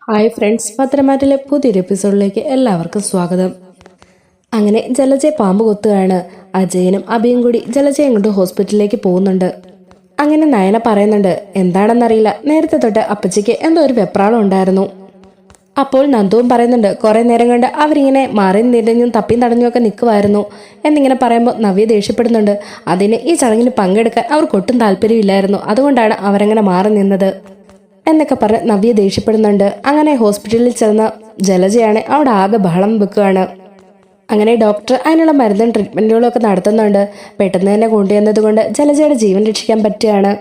Hi friends, പത്തനംതിട്ടയിലെ പുതിയൊരു എപ്പിസോഡിലേക്ക് എല്ലാവർക്കും സ്വാഗതം. അങ്ങനെ ജലജയെ പാമ്പ് കൊത്തുകയാണ്. അജയനും അഭിയും കൂടി ജലജയെ കൊണ്ട് ഹോസ്പിറ്റലിലേക്ക് പോകുന്നുണ്ട്. അങ്ങനെ നയന പറയുന്നുണ്ട്, എന്താണെന്നറിയില്ല, നേരത്തെ തൊട്ട് അപ്പച്ചിക്ക് എന്തോ ഒരു വെപ്രാളം ഉണ്ടായിരുന്നു. അപ്പോൾ നന്ദുവും പറയുന്നുണ്ട്, കുറെ നേരം കൊണ്ട് അവരിങ്ങനെ മാറി നിരഞ്ഞും തപ്പിയും തടഞ്ഞും ഒക്കെ നിൽക്കുമായിരുന്നു എന്നിങ്ങനെ പറയുമ്പോൾ നവ്യ ദേഷ്യപ്പെടുന്നുണ്ട്. അതിന് ഈ ചടങ്ങിന് പങ്കെടുക്കാൻ അവർക്ക് ഒട്ടും താല്പര്യമില്ലായിരുന്നു, അതുകൊണ്ടാണ് അവരങ്ങനെ മാറി നിന്നത് എന്നൊക്കെ പറഞ്ഞ് നവ്യ ദേഷ്യപ്പെടുന്നുണ്ട്. അങ്ങനെ ഹോസ്പിറ്റലിൽ ചെന്ന ജലജയാണ് അവിടെ ആകെ ബഹളം വെക്കുകയാണ്. അങ്ങനെ ഡോക്ടർ അതിനുള്ള മരുന്നും ട്രീറ്റ്മെൻറ്റുകളും ഒക്കെ നടത്തുന്നുണ്ട്. പെട്ടെന്ന് തന്നെ കൊണ്ടുവന്നത് കൊണ്ട് ജലജയുടെ ജീവൻ രക്ഷിക്കാൻ പറ്റുകയാണ്.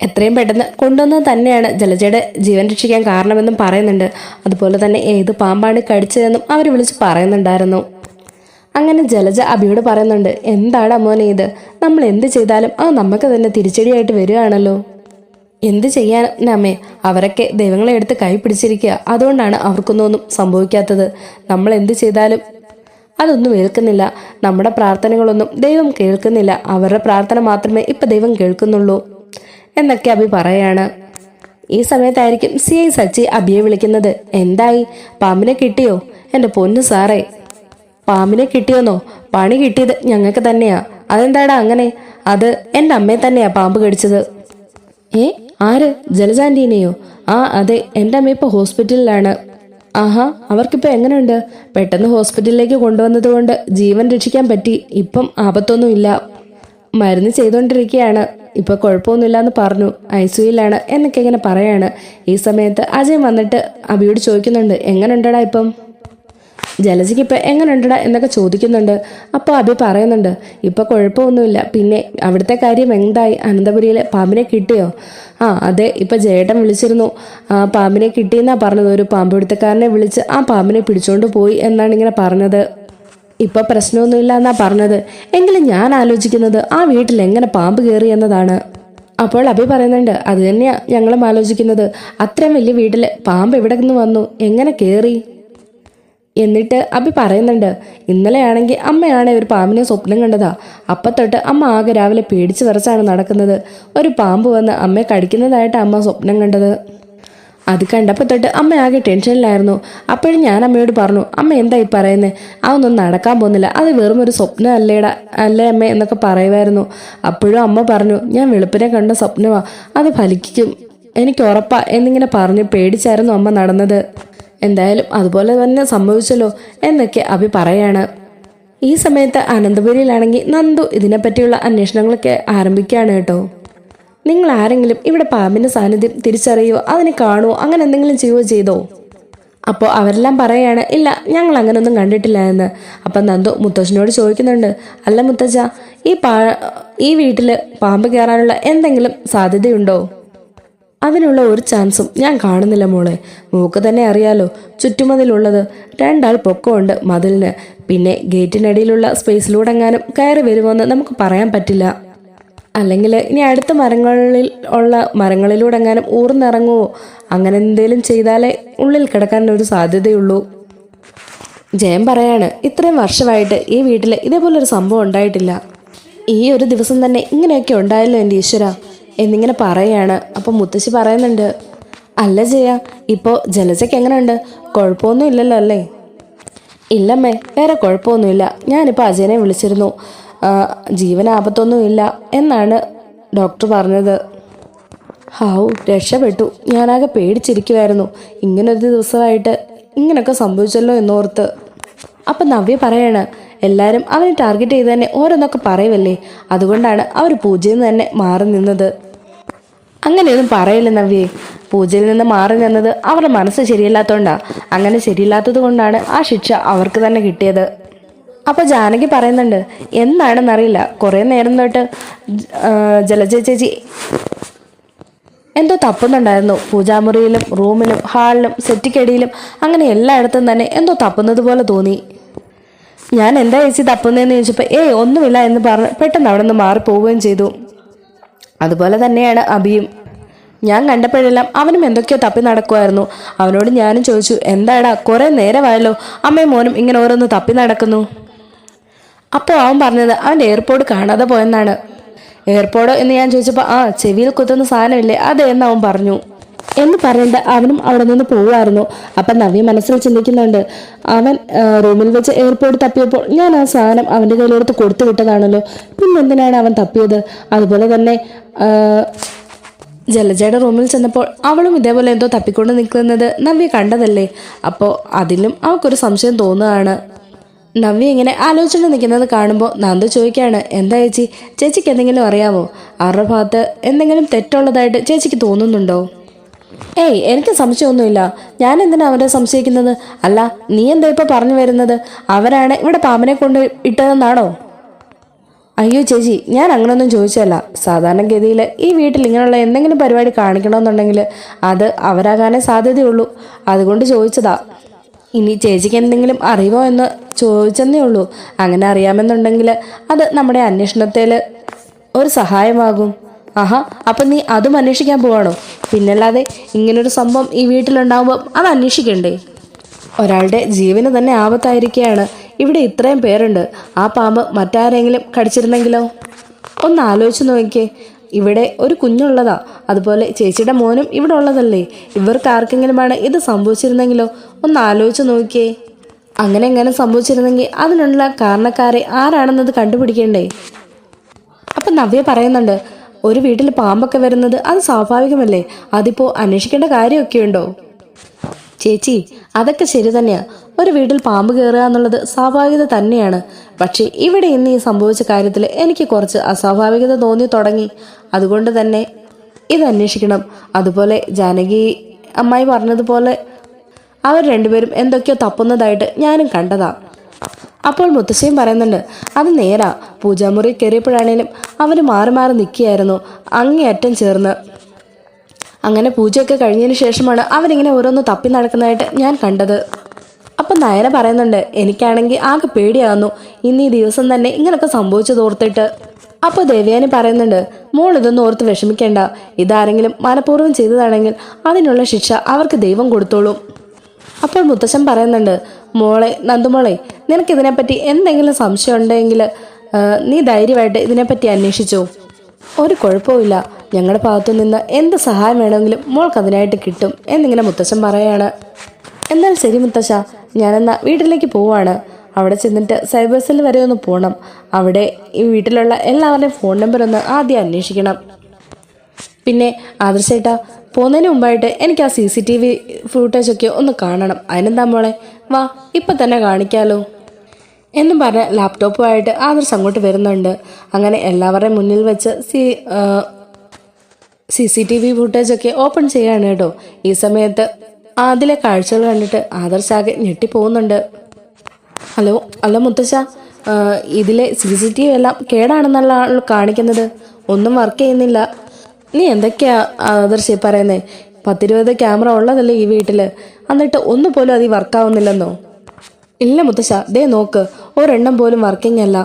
എത്രയും പെട്ടെന്ന് കൊണ്ടുവന്നത് തന്നെയാണ് ജലജയുടെ ജീവൻ രക്ഷിക്കാൻ കാരണമെന്നും പറയുന്നുണ്ട്. അതുപോലെ തന്നെ ഏത് പാമ്പാണ് കടിച്ചതെന്നും അവർ വിളിച്ച് പറയുന്നുണ്ടായിരുന്നു. അങ്ങനെ ജലജ അഭിയോട് പറയുന്നുണ്ട്, എന്താണ് അമ്മോനെ ഇത്, നമ്മൾ എന്ത് ചെയ്താലും അത് നമുക്ക് തന്നെ തിരിച്ചടിയായിട്ട് വരികയാണല്ലോ. എന്ത് ചെയ്യാനമ്മേ, അവരൊക്കെ ദൈവങ്ങളെ എടുത്ത് കൈ പിടിച്ചിരിക്കുക, അതുകൊണ്ടാണ് അവർക്കൊന്നും സംഭവിക്കാത്തത്. നമ്മൾ എന്ത് ചെയ്താലും അതൊന്നും ഏൽക്കുന്നില്ല, നമ്മുടെ പ്രാർത്ഥനകളൊന്നും ദൈവം കേൾക്കുന്നില്ല, അവരുടെ പ്രാർത്ഥന മാത്രമേ ഇപ്പം ദൈവം കേൾക്കുന്നുള്ളൂ എന്നൊക്കെ അഭി പറയാണ്. ഈ സമയത്തായിരിക്കും CI സച്ചി അഭിയെ വിളിക്കുന്നത്. എന്തായി, പാമ്പിനെ കിട്ടിയോ? എൻ്റെ പൊന്നു സാറേ, പാമ്പിനെ കിട്ടിയോന്നോ? പണി കിട്ടിയത് ഞങ്ങൾക്ക് തന്നെയാ. അതെന്താടാ അങ്ങനെ? അത് എൻ്റെ അമ്മയെ തന്നെയാ പാമ്പ് കടിച്ചത്. ആര്? ജലജാൻറ്റീനെയോ? ആ അതെ, എൻ്റെ അമ്മ ഇപ്പോൾ ഹോസ്പിറ്റലിലാണ്. ആഹാ, അവർക്കിപ്പോൾ എങ്ങനെയുണ്ട്? പെട്ടെന്ന് ഹോസ്പിറ്റലിലേക്ക് കൊണ്ടുവന്നത് കൊണ്ട് ജീവൻ രക്ഷിക്കാൻ പറ്റി. ഇപ്പം ആപത്തൊന്നുമില്ല, മരുന്ന് ചെയ്തുകൊണ്ടിരിക്കുകയാണ്, ഇപ്പൊ കുഴപ്പമൊന്നുമില്ല എന്ന് പറഞ്ഞു, ICUയിലാണ് എന്നൊക്കെ ഇങ്ങനെ പറയാണ്. ഈ സമയത്ത് അജയ് വന്നിട്ട് അഭിയോട് ചോദിക്കുന്നുണ്ട്, എങ്ങനെയുണ്ടടാ ഇപ്പം? ജലജയ്ക്ക് ഇപ്പം എങ്ങനെയുണ്ടടാ എന്നൊക്കെ ചോദിക്കുന്നുണ്ട്. അപ്പോൾ അഭി പറയുന്നുണ്ട്, ഇപ്പം കുഴപ്പമൊന്നുമില്ല. പിന്നെ അവിടുത്തെ കാര്യം എന്തായി? അനന്തപുരിയിൽ പാമ്പിനെ കിട്ടിയോ? ആ അതെ, ഇപ്പം ജേട്ടൻ വിളിച്ചിരുന്നു, പാമ്പിനെ കിട്ടിയെന്നാ പറഞ്ഞത്. ഒരു പാമ്പ് പിടുത്തക്കാരനെ വിളിച്ച് ആ പാമ്പിനെ പിടിച്ചോണ്ട് പോയി എന്നാണ് ഇങ്ങനെ പറഞ്ഞത്. ഇപ്പം പ്രശ്നമൊന്നുമില്ല എന്നാ പറഞ്ഞത്. എങ്കിലും ഞാൻ ആലോചിക്കുന്നത് ആ വീട്ടിൽ എങ്ങനെ പാമ്പ് കയറി എന്നതാണ്. അപ്പോൾ അഭി പറയുന്നുണ്ട്, അത് തന്നെയാ ഞങ്ങളും ആലോചിക്കുന്നത്. അത്രയും വലിയ വീട്ടിൽ പാമ്പ് എവിടെ നിന്ന് വന്നു, എങ്ങനെ കയറി? എന്നിട്ട് അഭി പറയുന്നുണ്ട്, ഇന്നലെയാണെങ്കിൽ അമ്മയാണെ ഒരു പാമ്പിനെ സ്വപ്നം കണ്ടതാ. അപ്പം തൊട്ട് അമ്മ ആകെ രാവിലെ പേടിച്ച് വിറച്ചാണ് നടക്കുന്നത്. ഒരു പാമ്പ് വന്ന് അമ്മയെ കടിക്കുന്നതായിട്ട് അമ്മ സ്വപ്നം കണ്ടത്. അത് കണ്ടപ്പോൾ തൊട്ട് അമ്മ ആകെ ടെൻഷനിലായിരുന്നു. അപ്പോഴും ഞാൻ അമ്മയോട് പറഞ്ഞു, അമ്മ എന്തായി പറയുന്നത്, അതൊന്നും നടക്കാൻ പോകുന്നില്ല, അത് വെറും ഒരു സ്വപ്നം അല്ലേ അമ്മ എന്നൊക്കെ പറയുമായിരുന്നു. അപ്പോഴും അമ്മ പറഞ്ഞു, ഞാൻ വെളുപ്പിനെ കണ്ട സ്വപ്നമാ, അത് ഫലിക്കും, എനിക്ക് ഉറപ്പാ എന്നിങ്ങനെ പറഞ്ഞ് പേടിച്ചായിരുന്നു അമ്മ നടന്നത്. എന്തായാലും അതുപോലെ തന്നെ സംഭവിച്ചല്ലോ എന്നൊക്കെ അഭി പറയാണ്. ഈ സമയത്ത് അനന്തപുരിയിലാണെങ്കിൽ നന്ദു ഇതിനെപ്പറ്റിയുള്ള അന്വേഷണങ്ങളൊക്കെ ആരംഭിക്കുകയാണ് കേട്ടോ. നിങ്ങൾ ആരെങ്കിലും ഇവിടെ പാമ്പിൻ്റെ സാന്നിധ്യം തിരിച്ചറിയുമോ, അതിനെ കാണുമോ, അങ്ങനെ എന്തെങ്കിലും ചെയ്യുകയോ ചെയ്തോ? അപ്പോൾ അവരെല്ലാം പറയാണ്, ഇല്ല, ഞങ്ങൾ അങ്ങനെയൊന്നും കണ്ടിട്ടില്ല എന്ന്. അപ്പം നന്ദു മുത്തശ്ശനോട് ചോദിക്കുന്നുണ്ട്, അല്ല മുത്തച്ഛ, ഈ വീട്ടിൽ പാമ്പ് കയറാനുള്ള എന്തെങ്കിലും സാധ്യതയുണ്ടോ? അതിനുള്ള ഒരു ചാൻസും ഞാൻ കാണുന്നില്ല മോളെ. മൂക്ക് തന്നെ അറിയാലോ, ചുറ്റുമതിലുള്ളത് 2 ആൾ പൊക്കമുണ്ട് മതിലിന്. പിന്നെ ഗേറ്റിനടിയിലുള്ള സ്പേസിലൂടെ എങ്ങാനും കയറി വരുമോയെന്ന് നമുക്ക് പറയാൻ പറ്റില്ല. അല്ലെങ്കിൽ ഇനി അടുത്ത മരങ്ങളിലൂടെ എങ്ങാനും ഊർന്നിറങ്ങുമോ, അങ്ങനെ എന്തെങ്കിലും ചെയ്താലേ ഉള്ളിൽ കിടക്കാൻ ഒരു സാധ്യതയുള്ളൂ. ജയൻ പറയാണ്, ഇത്രയും വർഷമായിട്ട് ഈ വീട്ടിൽ ഇതേപോലൊരു സംഭവം ഉണ്ടായിട്ടില്ല. ഈ ഒരു ദിവസം തന്നെ ഇങ്ങനെയൊക്കെ ഉണ്ടായല്ലോ എൻ്റെ ഈശ്വര എന്നിങ്ങനെ പറയാണ്. അപ്പം മുത്തശ്ശി പറയുന്നുണ്ട്, അല്ല ജയ, ഇപ്പോൾ ജലജയ്ക്ക് എങ്ങനെയുണ്ട്? കുഴപ്പമൊന്നും ഇല്ലല്ലോ അല്ലേ? ഇല്ലമ്മേ, വേറെ കുഴപ്പമൊന്നുമില്ല. ഞാനിപ്പോൾ അജയനെ വിളിച്ചിരുന്നു, ജീവനാപത്തൊന്നുമില്ല എന്നാണ് ഡോക്ടർ പറഞ്ഞത്. ഹാവു, രക്ഷപ്പെട്ടു. ഞാനാകെ പേടിച്ചിരിക്കുമായിരുന്നു, ഇങ്ങനൊരു ദിവസമായിട്ട് ഇങ്ങനെയൊക്കെ സംഭവിച്ചല്ലോ എന്നോർത്ത്. അപ്പം നവ്യ പറയാണ്, എല്ലാവരും അവനെ ടാർഗറ്റ് ചെയ്ത് തന്നെ ഓരോന്നൊക്കെ പറയുമല്ലേ, അതുകൊണ്ടാണ് അവർ പൂജയിൽ നിന്ന് തന്നെ മാറി നിന്നത്. അങ്ങനെയൊന്നും പറയില്ല നവ്യേ, പൂജയിൽ നിന്ന് മാറി നിന്നത് അവരുടെ മനസ്സ് ശരിയല്ലാത്തതുകൊണ്ടാണ്. അങ്ങനെ ശരിയില്ലാത്തത് കൊണ്ടാണ് ആ ശിക്ഷ അവർക്ക് തന്നെ കിട്ടിയത്. അപ്പോൾ ജാനകി പറയുന്നുണ്ട്, എന്താണെന്നറിയില്ല, കുറേ നേരം തൊട്ട് ജലജ ചേച്ചി എന്തോ തപ്പുന്നുണ്ടായിരുന്നു. പൂജാമുറിയിലും റൂമിലും ഹാളിലും സെറ്റിക്കടിയിലും അങ്ങനെ എല്ലായിടത്തും തന്നെ എന്തോ തപ്പുന്നത് പോലെ തോന്നി. ഞാൻ എന്താ ചേച്ചി തപ്പുന്നതെന്ന് ചോദിച്ചപ്പോൾ ഒന്നുമില്ല എന്ന് പറഞ്ഞ് പെട്ടെന്ന് അവിടെ നിന്ന് മാറിപ്പോവുകയും ചെയ്തു. അതുപോലെ തന്നെയാണ് അഭിയും. ഞാൻ കണ്ടപ്പോഴെല്ലാം അവനും എന്തൊക്കെയോ തപ്പി നടക്കുമായിരുന്നു. അവനോട് ഞാനും ചോദിച്ചു, എന്താടാ കുറേ നേരമായല്ലോ അമ്മയും മോനും ഇങ്ങനെ ഓരോന്ന് തപ്പി നടക്കുന്നു. അപ്പോൾ അവൻ പറഞ്ഞത് അവൻ്റെ എയർപോർട്ട് കാണാതെ പോയെന്നാണ്. എയർപോർട്ടോ എന്ന് ഞാൻ ചോദിച്ചപ്പോൾ ചെവിയിൽ കുത്തുന്ന സാധനമില്ലേ അത് എന്ന് അവൻ പറഞ്ഞു. എന്ന് പറഞ്ഞിട്ട് അവനും അവിടെ നിന്ന് പോവുമായിരുന്നു. അപ്പം നവ്യ മനസ്സിൽ ചിന്തിക്കുന്നുണ്ട്, അവൻ റൂമിൽ വെച്ച് എയർപോർട്ട് തപ്പിയപ്പോൾ ഞാൻ ആ സാധനം അവൻ്റെ കയ്യിലെടുത്ത് കൊടുത്തു വിട്ടതാണല്ലോ, പിന്നെന്തിനാണ് അവൻ തപ്പിയത്? അതുപോലെ തന്നെ ജലജയുടെ റൂമിൽ ചെന്നപ്പോൾ അവളും ഇതേപോലെ എന്തോ തപ്പിക്കൊണ്ട് നിൽക്കുന്നത് നവ്യ കണ്ടതല്ലേ. അപ്പോൾ അതിലും അവൾക്കൊരു സംശയം തോന്നുകയാണ്. നവ്യ ഇങ്ങനെ ആലോചന നിൽക്കുന്നത് കാണുമ്പോൾ നന്ദു ചോദിക്കുകയാണ്, എന്താ ചേച്ചി, ചേച്ചിക്ക് എന്തെങ്കിലും അറിയാമോ? അവരുടെ ഭാഗത്ത് എന്തെങ്കിലും തെറ്റുള്ളതായിട്ട് ചേച്ചിക്ക് തോന്നുന്നുണ്ടോ? ഏയ്, എനിക്ക് സംശയമൊന്നുമില്ല. ഞാൻ എന്തിനാ അവരെ സംശയിക്കുന്നത്? അല്ല, നീ എന്താ ഇപ്പോൾ പറഞ്ഞു വരുന്നത്? അവരാണ് ഇവിടെ പാമ്പിനെ കൊണ്ട് ഇട്ടതെന്നാണോ? അയ്യോ ചേച്ചി, ഞാൻ അങ്ങനെയൊന്നും ചോദിച്ചല്ല. സാധാരണഗതിയിൽ ഈ വീട്ടിൽ ഇങ്ങനെയുള്ള എന്തെങ്കിലും പരിപാടി കാണിക്കണമെന്നുണ്ടെങ്കിൽ അത് അവരാകാനേ സാധ്യതയുള്ളൂ. അതുകൊണ്ട് ചോദിച്ചതാ. ഇനി ചേച്ചിക്ക് എന്തെങ്കിലും അറിയുമോ എന്ന് ചോദിച്ചെന്നേ ഉള്ളൂ. അങ്ങനെ അറിയാമെന്നുണ്ടെങ്കിൽ അത് നമ്മുടെ അന്വേഷണത്തിൽ ഒരു സഹായമാകും. ആഹാ, അപ്പം നീ അതും അന്വേഷിക്കാൻ പോവാണോ? പിന്നല്ലാതെ ഇങ്ങനൊരു സംഭവം ഈ വീട്ടിലുണ്ടാകുമ്പോൾ അത് അന്വേഷിക്കണ്ടേ? ഒരാളുടെ ജീവന് തന്നെ ആപത്തായിരിക്കുകയാണ്. ഇവിടെ ഇത്രയും പേരുണ്ട്. ആ പാമ്പ് മറ്റാരെങ്കിലും കടിച്ചിരുന്നെങ്കിലോ? ഒന്ന് ആലോചിച്ച് നോക്കിയേ. ഇവിടെ ഒരു കുഞ്ഞുള്ളതാ, അതുപോലെ ചേച്ചിയുടെ മോനും ഇവിടെ ഉള്ളതല്ലേ. ഇവർക്ക് ആർക്കെങ്കിലുമാണ് ഇത് സംഭവിച്ചിരുന്നെങ്കിലോ? ഒന്ന് ആലോചിച്ച് നോക്കിയേ. അങ്ങനെ എങ്ങനെ സംഭവിച്ചിരുന്നെങ്കിൽ അതിനുള്ള കാരണക്കാരെ ആരാണെന്നത് കണ്ടുപിടിക്കണ്ടേ? അപ്പം നവ്യ പറയുന്നുണ്ട്, ഒരു വീട്ടിൽ പാമ്പൊക്കെ വരുന്നത് അത് സ്വാഭാവികമല്ലേ, അതിപ്പോൾ അന്വേഷിക്കേണ്ട കാര്യമൊക്കെ ഉണ്ടോ? ചേച്ചി, അതൊക്കെ ശരി തന്നെയാ. ഒരു വീട്ടിൽ പാമ്പ് കയറുക എന്നുള്ളത് സ്വാഭാവികത തന്നെയാണ്. പക്ഷേ ഇവിടെ ഇന്ന് ഈ സംഭവിച്ച കാര്യത്തിൽ എനിക്ക് കുറച്ച് അസ്വാഭാവികത തോന്നി തുടങ്ങി. അതുകൊണ്ട് തന്നെ ഇത് അന്വേഷിക്കണം. അതുപോലെ ജാനകി അമ്മായി പറഞ്ഞതുപോലെ അവർ രണ്ടുപേരും എന്തൊക്കെയോ തപ്പുന്നതായിട്ട് ഞാനും കണ്ടതാ. അപ്പോൾ മുത്തശ്ശിയും പറയുന്നുണ്ട്, അത് നേരാ. പൂജാമുറി കയറിയപ്പോഴാണേലും അവർ മാറി മാറി നിൽക്കുകയായിരുന്നു, അങ്ങേയറ്റം ചേർന്ന്. അങ്ങനെ പൂജയൊക്കെ കഴിഞ്ഞതിന് ശേഷമാണ് അവരിങ്ങനെ ഓരോന്ന് തപ്പി നടക്കുന്നതായിട്ട് ഞാൻ കണ്ടത്. അപ്പം നയന പറയുന്നുണ്ട്, എനിക്കാണെങ്കിൽ ആകെ പേടിയാകുന്നു ഇന്ന് ഈ ദിവസം തന്നെ ഇങ്ങനെയൊക്കെ സംഭവിച്ചത് ഓർത്തിട്ട്. അപ്പോൾ ദേവയാനി പറയുന്നുണ്ട്, മോൾ ഇതൊന്നും ഓർത്ത് വിഷമിക്കേണ്ട. ഇതാരെങ്കിലും മനഃപൂർവ്വം ചെയ്തതാണെങ്കിൽ അതിനുള്ള ശിക്ഷ അവർക്ക് ദൈവം കൊടുത്തോളും. അപ്പോൾ മുത്തശ്ശൻ പറയുന്നുണ്ട്, മോളെ നന്ദുമോളെ, നിനക്കിതിനെപ്പറ്റി എന്തെങ്കിലും സംശയം ഉണ്ടെങ്കിൽ നീ ധൈര്യമായിട്ട് ഇതിനെപ്പറ്റി അന്വേഷിച്ചോ. ഒരു കുഴപ്പമില്ല. ഞങ്ങളുടെ ഭാഗത്തു നിന്ന് എന്ത് സഹായം വേണമെങ്കിലും മോൾക്ക് അതിനായിട്ട് കിട്ടും എന്നിങ്ങനെ മുത്തശ്ശൻ പറയാണ്. എന്നാൽ ശരി മുത്തശ്ശ, ഞാനെന്നാ വീട്ടിലേക്ക് പോവാണ്. അവിടെ ചെന്നിട്ട് സൈബർ സെൽ വരെ ഒന്ന് പോകണം. അവിടെ ഈ വീട്ടിലുള്ള എല്ലാവരുടെയും ഫോൺ നമ്പർ ഒന്ന് ആദ്യം അന്വേഷിക്കണം. പിന്നെ ആദർശേട്ടാ, പോകുന്നതിന് മുമ്പായിട്ട് എനിക്ക് ആ CCTV ഫുട്ടേജൊക്കെ ഒന്ന് കാണണം. അതിനെന്താ മോളെ, വാ ഇപ്പം തന്നെ കാണിക്കാലോ എന്നും പറഞ്ഞ് ലാപ്ടോപ്പുമായിട്ട് ആദർശ് അങ്ങോട്ട് വരുന്നുണ്ട്. അങ്ങനെ എല്ലാവരുടെയും മുന്നിൽ വെച്ച് CCTV ഫുട്ടേജൊക്കെ ഓപ്പൺ ചെയ്യാണ് കേട്ടോ. ഈ സമയത്ത് അതിലെ കാഴ്ചകൾ കണ്ടിട്ട് ആദർശാകെ ഞെട്ടിപ്പോകുന്നുണ്ട്. ഹലോ ഹലോ മുത്തശ്ശ, ഇതിലെ CCTV എല്ലാം കേടാണെന്നുള്ള കാണിക്കുന്നത്, ഒന്നും വർക്ക് ചെയ്യുന്നില്ല. നീ എന്തൊക്കെയാ ആദർശ് പറയുന്നേ? 10-20 ക്യാമറ ഉള്ളതല്ലേ ഈ വീട്ടിൽ, എന്നിട്ട് ഒന്നുപോലും അത് വർക്കാവുന്നില്ലെന്നോ? ഇല്ല മുത്തശ്ശ, ദേ നോക്ക്, ഒരെണ്ണം പോലും വർക്കിംഗ് അല്ല.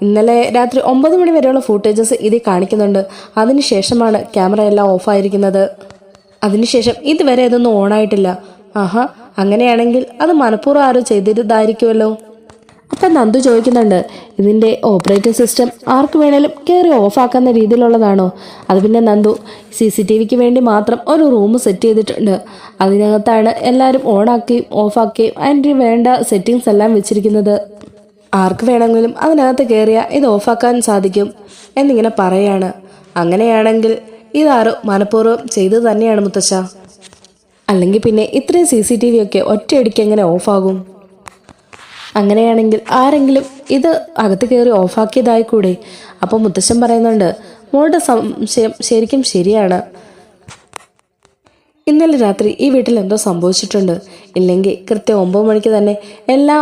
ഇന്നലെ രാത്രി 9 മണി വരെയുള്ള ഫുട്ടേജസ് ഇതിൽ കാണിക്കുന്നുണ്ട്. അതിനുശേഷമാണ് ക്യാമറ എല്ലാം ഓഫായിരിക്കുന്നത്. അതിനുശേഷം ഇതുവരെ ഇതൊന്നും ഓണായിട്ടില്ല. ആഹാ, അങ്ങനെയാണെങ്കിൽ അത് മനഃപൂർവ്വം ആരോ ചെയ്തിരുന്നതായിരിക്കുമല്ലോ. അപ്പം നന്ദു ചോദിക്കുന്നുണ്ട്, ഇതിൻ്റെ ഓപ്പറേറ്റിംഗ് സിസ്റ്റം ആർക്ക് വേണേലും കയറി ഓഫാക്കുന്ന രീതിയിലുള്ളതാണോ? അത് പിന്നെ നന്ദു CCTVക്ക് വേണ്ടി മാത്രം ഒരു റൂം സെറ്റ് ചെയ്തിട്ടുണ്ട്. അതിനകത്താണ് എല്ലാവരും ഓണാക്കുകയും ഓഫാക്കുകയും അതിൻ്റെ വേണ്ട സെറ്റിങ്സ് എല്ലാം വെച്ചിരിക്കുന്നത്. ആർക്ക് വേണമെങ്കിലും അതിനകത്ത് കയറിയാൽ ഇത് ഓഫാക്കാൻ സാധിക്കും എന്നിങ്ങനെ പറയാണ്. അങ്ങനെയാണെങ്കിൽ ഇതാരോ മനഃപൂർവ്വം ചെയ്തു തന്നെയാണ് മുത്തശ്ശ. അല്ലെങ്കിൽ പിന്നെ ഇത്രയും CCTV ഒക്കെ ഒറ്റയടിക്ക് എങ്ങനെ ഓഫാകും? അങ്ങനെയാണെങ്കിൽ ആരെങ്കിലും ഇത് അകത്ത് കയറി ഓഫാക്കിയതായിക്കൂടെ? അപ്പോൾ മുത്തശ്ശൻ പറയുന്നുണ്ട്, മോളുടെ സംശയം ശരിക്കും ശരിയാണ്. ഇന്നലെ രാത്രി ഈ വീട്ടിൽ എന്തോ സംഭവിച്ചിട്ടുണ്ട്. ഇല്ലെങ്കിൽ കൃത്യം 9 മണിക്ക് തന്നെ എല്ലാ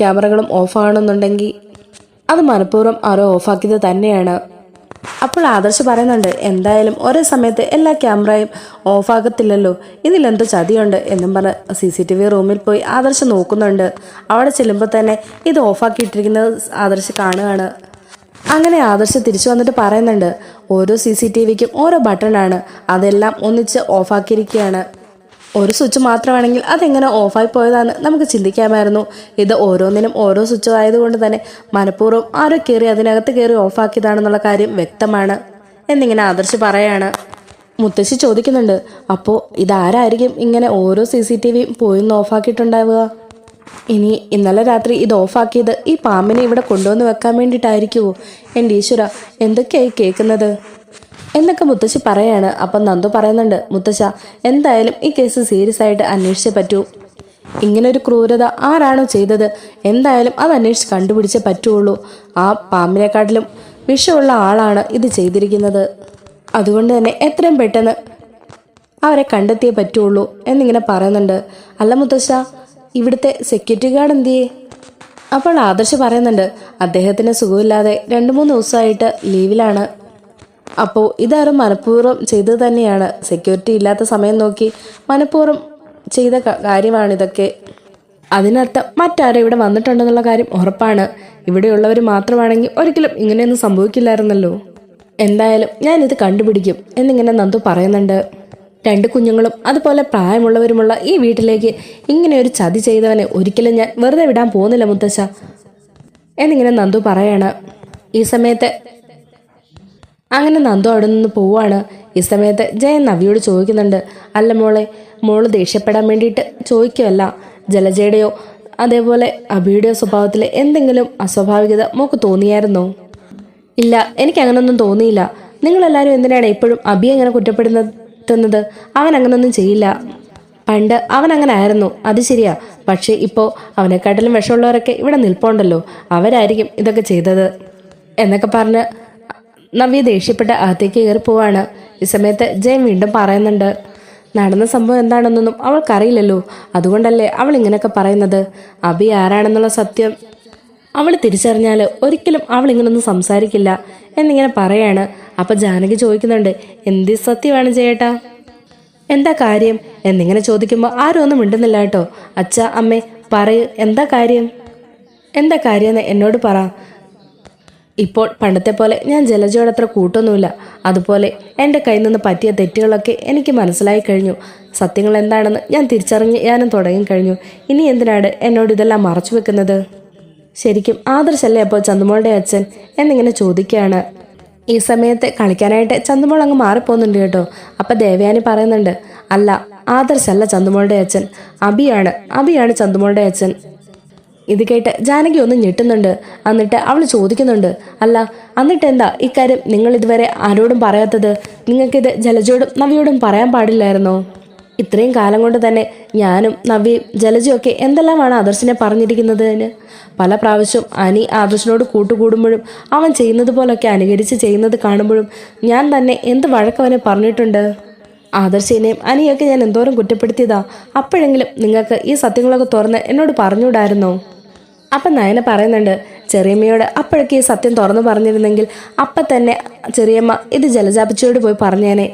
ക്യാമറകളും ഓഫാകണമെന്നുണ്ടെങ്കിൽ അത് മനഃപൂർവ്വം ആരോ ഓഫാക്കിയത് തന്നെയാണ്. അപ്പോൾ ആദർശ് പറയുന്നുണ്ട്, എന്തായാലും ഒരേ സമയത്ത് എല്ലാ ക്യാമറയും ഓഫാകത്തില്ലല്ലോ, ഇതിലെന്തോ ചതിയുണ്ട് എന്നും പറഞ്ഞ് CCTV റൂമിൽ പോയി ആദർശ് നോക്കുന്നുണ്ട്. അവിടെ ചെല്ലുമ്പോൾ തന്നെ ഇത് ഓഫാക്കിയിട്ടിരിക്കുന്നത് ആദർശ് കാണുകയാണ്. അങ്ങനെ ആദർശ് തിരിച്ചു വന്നിട്ട് പറയുന്നുണ്ട്, ഓരോ CCTVക്കും ഓരോ ബട്ടണാണ്, അതെല്ലാം ഒന്നിച്ച് ഓഫാക്കിയിരിക്കുകയാണ്. ഒരു സ്വിച്ച് മാത്രമാണെങ്കിൽ അതെങ്ങനെ ഓഫായി പോയതാണെന്ന് നമുക്ക് ചിന്തിക്കാമായിരുന്നു. ഇത് ഓരോന്നിനും ഓരോ സ്വിച്ച് ആയതുകൊണ്ട് തന്നെ മനഃപൂർവ്വം ആരോ കയറി അതിനകത്ത് കയറി ഓഫാക്കിയതാണെന്നുള്ള കാര്യം വ്യക്തമാണ് എന്നിങ്ങനെ ആദർശ് പറയാണ്. മുത്തശ്ശി ചോദിക്കുന്നുണ്ട്. അപ്പോൾ ഇതാരായിരിക്കും ഇങ്ങനെ ഓരോ CCTV പോയിന്ന് ഓഫാക്കിയിട്ടുണ്ടാവുക? ഇനി ഇന്നലെ രാത്രി ഇത് ഓഫാക്കിയത് ഈ പാമ്പിനെ ഇവിടെ കൊണ്ടുവന്ന് വെക്കാൻ വേണ്ടിയിട്ടായിരിക്കുമോ? എൻ്റെ ഈശ്വര, എന്തൊക്കെയായി കേൾക്കുന്നത് എന്നൊക്കെ മുത്തശ്ശി പറയാണ്. അപ്പം നന്ദു പറയുന്നുണ്ട്, മുത്തശ്ശ എന്തായാലും ഈ കേസ് സീരിയസ് ആയിട്ട് അന്വേഷിച്ചേ പറ്റൂ. ഇങ്ങനൊരു ക്രൂരത ആരാണോ ചെയ്തത് എന്തായാലും അത് അന്വേഷിച്ച് കണ്ടുപിടിച്ചേ പറ്റുള്ളൂ. ആ പാമ്പിനെക്കാട്ടിലും വിഷമുള്ള ആളാണ് ഇത് ചെയ്തിരിക്കുന്നത്. അതുകൊണ്ട് തന്നെ എത്രയും പെട്ടെന്ന് അവരെ കണ്ടെത്തിയേ പറ്റുള്ളൂ എന്നിങ്ങനെ പറയുന്നുണ്ട്. അല്ല മുത്തശ്ശ, ഇവിടുത്തെ സെക്യൂരിറ്റി ഗാർഡ് എന്തിയേ? അപ്പോൾ ആദർശ് പറയുന്നുണ്ട്, അദ്ദേഹത്തിന് സുഖമില്ലാതെ 2-3 ദിവസമായിട്ട് ലീവിലാണ്. അപ്പോൾ ഇതാരും മനഃപൂർവ്വം ചെയ്തത് തന്നെയാണ്. സെക്യൂരിറ്റി ഇല്ലാത്ത സമയം നോക്കി മനഃപൂർവ്വം ചെയ്ത കാര്യമാണിതൊക്കെ. അതിനർത്ഥം മറ്റാരും ഇവിടെ വന്നിട്ടുണ്ടെന്നുള്ള കാര്യം ഉറപ്പാണ്. ഇവിടെയുള്ളവർ മാത്രമാണെങ്കിൽ ഒരിക്കലും ഇങ്ങനെയൊന്നും സംഭവിക്കില്ലായിരുന്നല്ലോ. എന്തായാലും ഞാനിത് കണ്ടുപിടിക്കും എന്നിങ്ങനെ നന്ദു പറയുന്നുണ്ട്. 2 കുഞ്ഞുങ്ങളും അതുപോലെ പ്രായമുള്ളവരുമുള്ള ഈ വീട്ടിലേക്ക് ഇങ്ങനെ ഒരു ചതി ചെയ്തവനെ ഒരിക്കലും ഞാൻ വെറുതെ വിടാൻ പോകുന്നില്ല മുത്തശ്ശ എന്നിങ്ങനെ നന്ദു പറയാണ്. ഈ സമയത്ത് അങ്ങനെ നന്ദു അവിടെ നിന്ന് പോവാണ്. ഈ സമയത്ത് ജയൻ നവ്യോട് ചോദിക്കുന്നുണ്ട്, അല്ല മോള് ദേഷ്യപ്പെടാൻ വേണ്ടിയിട്ട് ചോദിക്കുമല്ല. ജലജയുടെയോ അതേപോലെ അഭിയുടെയോ സ്വഭാവത്തിൽ എന്തെങ്കിലും അസ്വാഭാവികത മോക്ക് തോന്നിയായിരുന്നോ? ഇല്ല, എനിക്ക് അങ്ങനൊന്നും തോന്നിയില്ല. നിങ്ങളെല്ലാവരും എന്തിനാണ് എപ്പോഴും അഭിയെ അങ്ങനെ കുറ്റപ്പെടുത്തുന്നത്? അവൻ അങ്ങനൊന്നും ചെയ്യില്ല. പണ്ട് അവൻ അങ്ങനെ ആയിരുന്നു, അത് ശരിയാ. പക്ഷേ ഇപ്പോൾ അവനെക്കാട്ടിലും വിഷമുള്ളവരൊക്കെ ഇവിടെ നിൽപ്പുണ്ടല്ലോ, അവരായിരിക്കും ഇതൊക്കെ ചെയ്തത് എന്നൊക്കെ പറഞ്ഞ് നവ്യ ദേഷ്യപ്പെട്ട് അകത്തേക്ക് കയറി പോവാണ്. ഈ സമയത്ത് ജയൻ വീണ്ടും പറയുന്നുണ്ട്, നടന്ന സംഭവം എന്താണെന്നൊന്നും അവൾക്കറിയില്ലല്ലോ, അതുകൊണ്ടല്ലേ അവൾ ഇങ്ങനെയൊക്കെ പറയുന്നത്. അഭി ആരാണെന്നുള്ള സത്യം അവൾ തിരിച്ചറിഞ്ഞാൽ ഒരിക്കലും അവൾ ഇങ്ങനൊന്നും സംസാരിക്കില്ല എന്നിങ്ങനെ പറയാണ്. അപ്പം ജാനകി ചോദിക്കുന്നുണ്ട്, എന്ത് സത്യമാണ് ചേട്ടാ, എന്താ കാര്യം എന്നിങ്ങനെ ചോദിക്കുമ്പോൾ ആരും ഒന്നും മിണ്ടുന്നില്ല കേട്ടോ. അച്ഛ അമ്മേ പറയൂ, എന്താ കാര്യം എന്ന് എന്നോട് പറ. ഇപ്പോൾ പണ്ടത്തെ പോലെ ഞാൻ ജലജയോട് അത്ര കൂട്ടൊന്നുമില്ല. അതുപോലെ എൻ്റെ കയ്യിൽ നിന്ന് പറ്റിയ തെറ്റുകളൊക്കെ എനിക്ക് മനസ്സിലായി കഴിഞ്ഞു. സത്യങ്ങൾ എന്താണെന്ന് ഞാൻ തിരിച്ചറിയാനും തുടങ്ങിക്കഴിഞ്ഞു. ഇനി എന്തിനാണ് എന്നോട് ഇതെല്ലാം മറച്ചു വെക്കുന്നത്? ശരിക്കും ആദർശല്ലേ അപ്പോൾ ചന്തുമോളുടെ അച്ഛൻ എന്നിങ്ങനെ ചോദിക്കുകയാണ്. ഈ സമയത്ത് കളിക്കാനായിട്ട് ചന്തുമോൾ അങ്ങ് മാറിപ്പോകുന്നുണ്ട് കേട്ടോ. അപ്പം ദേവയാനി പറയുന്നുണ്ട്, അല്ല, ആദർശല്ല ചന്തുമോളുടെ അച്ഛൻ, അഭിയാണ് ചന്തുമോളുടെ അച്ഛൻ. ഇത് കേട്ട് ജാനകി ഒന്ന് ഞെട്ടുന്നുണ്ട്. എന്നിട്ട് അവൾ ചോദിക്കുന്നുണ്ട്, അല്ല എന്നിട്ട് എന്താ ഇക്കാര്യം നിങ്ങൾ ഇതുവരെ ആരോടും പറയാത്തത്? നിങ്ങൾക്കിത് ജലജയോടും നവ്യോടും പറയാൻ പാടില്ലായിരുന്നോ? ഇത്രയും കാലം കൊണ്ട് തന്നെ ഞാനും നവ്യയും ജലജയൊക്കെ എന്തെല്ലാമാണ് ആദർശിനെ പറഞ്ഞിരിക്കുന്നതിന്. പല പ്രാവശ്യം അനി ആദർശിനോട് കൂട്ടുകൂടുമ്പോഴും അവൻ ചെയ്യുന്നത് പോലൊക്കെ അനുകരിച്ച് ചെയ്യുന്നത് കാണുമ്പോഴും ഞാൻ തന്നെ എന്ത് വഴക്കവനെ പറഞ്ഞിട്ടുണ്ട്. ആദർശിനെയും അനിയൊക്കെ ഞാൻ എന്തോരം കുറ്റപ്പെടുത്തിയതാ. അപ്പോഴെങ്കിലും നിങ്ങൾക്ക് ഈ സത്യങ്ങളൊക്കെ തുറന്ന് എന്നോട് പറഞ്ഞുകൂടായിരുന്നോ? അപ്പം നയന പറയുന്നുണ്ട്, ചെറിയമ്മയോട് അപ്പോഴൊക്കെ ഈ സത്യം തുറന്നു പറഞ്ഞിരുന്നെങ്കിൽ അപ്പം തന്നെ ചെറിയമ്മ ഇത് ജലജാപ്പച്ചിയോട് പോയി പറഞ്ഞേനെ.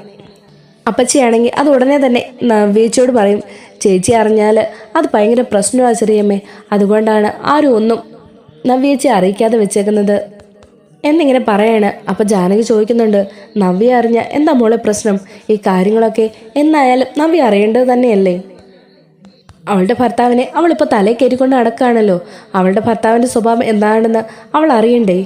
അപ്പച്ചിയാണെങ്കിൽ അത് ഉടനെ തന്നെ നവ്യേച്ചിയോട് പറയും. ചേച്ചി അറിഞ്ഞാൽ അത് ഭയങ്കര പ്രശ്നമാണ് ചെറിയമ്മേ, അതുകൊണ്ടാണ് ആരും ഒന്നും നവ്യേച്ചി അറിയിക്കാതെ വെച്ചേക്കുന്നത് എന്നിങ്ങനെ പറയാണ്. അപ്പം ജാനകി ചോദിക്കുന്നുണ്ട്, നവ്യ അറിഞ്ഞ എന്താ മോളെ പ്രശ്നം? ഈ കാര്യങ്ങളൊക്കെ എന്നായാലും നവ്യ അറിയേണ്ടത് തന്നെയല്ലേ? അവളുടെ ഭർത്താവിനെ അവളിപ്പോൾ തലയിൽ കയറിക്കൊണ്ട് നടക്കുകയാണല്ലോ. അവളുടെ ഭർത്താവിൻ്റെ സ്വഭാവം എന്താണെന്ന് അവൾ അറിയണ്ടേ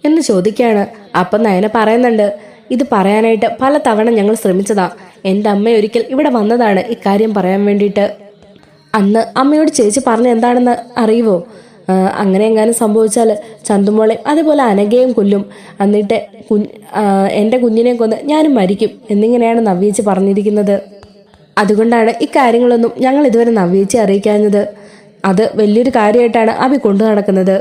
എന്ന് ചോദിക്കുകയാണ്. അപ്പം നയന പറയുന്നുണ്ട്, ഇത് പറയാനായിട്ട് പല തവണ ഞങ്ങൾ ശ്രമിച്ചതാ. എൻ്റെ അമ്മ ഒരിക്കൽ ഇവിടെ വന്നതാണ് ഇക്കാര്യം പറയാൻ വേണ്ടിയിട്ട്. അന്ന് അമ്മയോട് ചേച്ചി പറഞ്ഞ എന്താണെന്ന് അറിയുമോ? അങ്ങനെ എങ്ങാനും സംഭവിച്ചാൽ ചന്തുമോളെ അതേപോലെ അനഘയും കൊല്ലും, എന്നിട്ട് എൻ്റെ കുഞ്ഞിനെ കൊന്ന് ഞാനും മരിക്കും എന്നിങ്ങനെയാണ് നവ്യേച്ചി പറഞ്ഞിരിക്കുന്നത്. അതുകൊണ്ടാണ് ഇക്കാര്യങ്ങളൊന്നും ഞങ്ങൾ ഇതുവരെ നവ്യേച്ചി അറിയിക്കാഞ്ഞത്. അത് വലിയൊരു കാര്യമായിട്ടാണ് അഭി കൊണ്ടു നടക്കുന്നത്.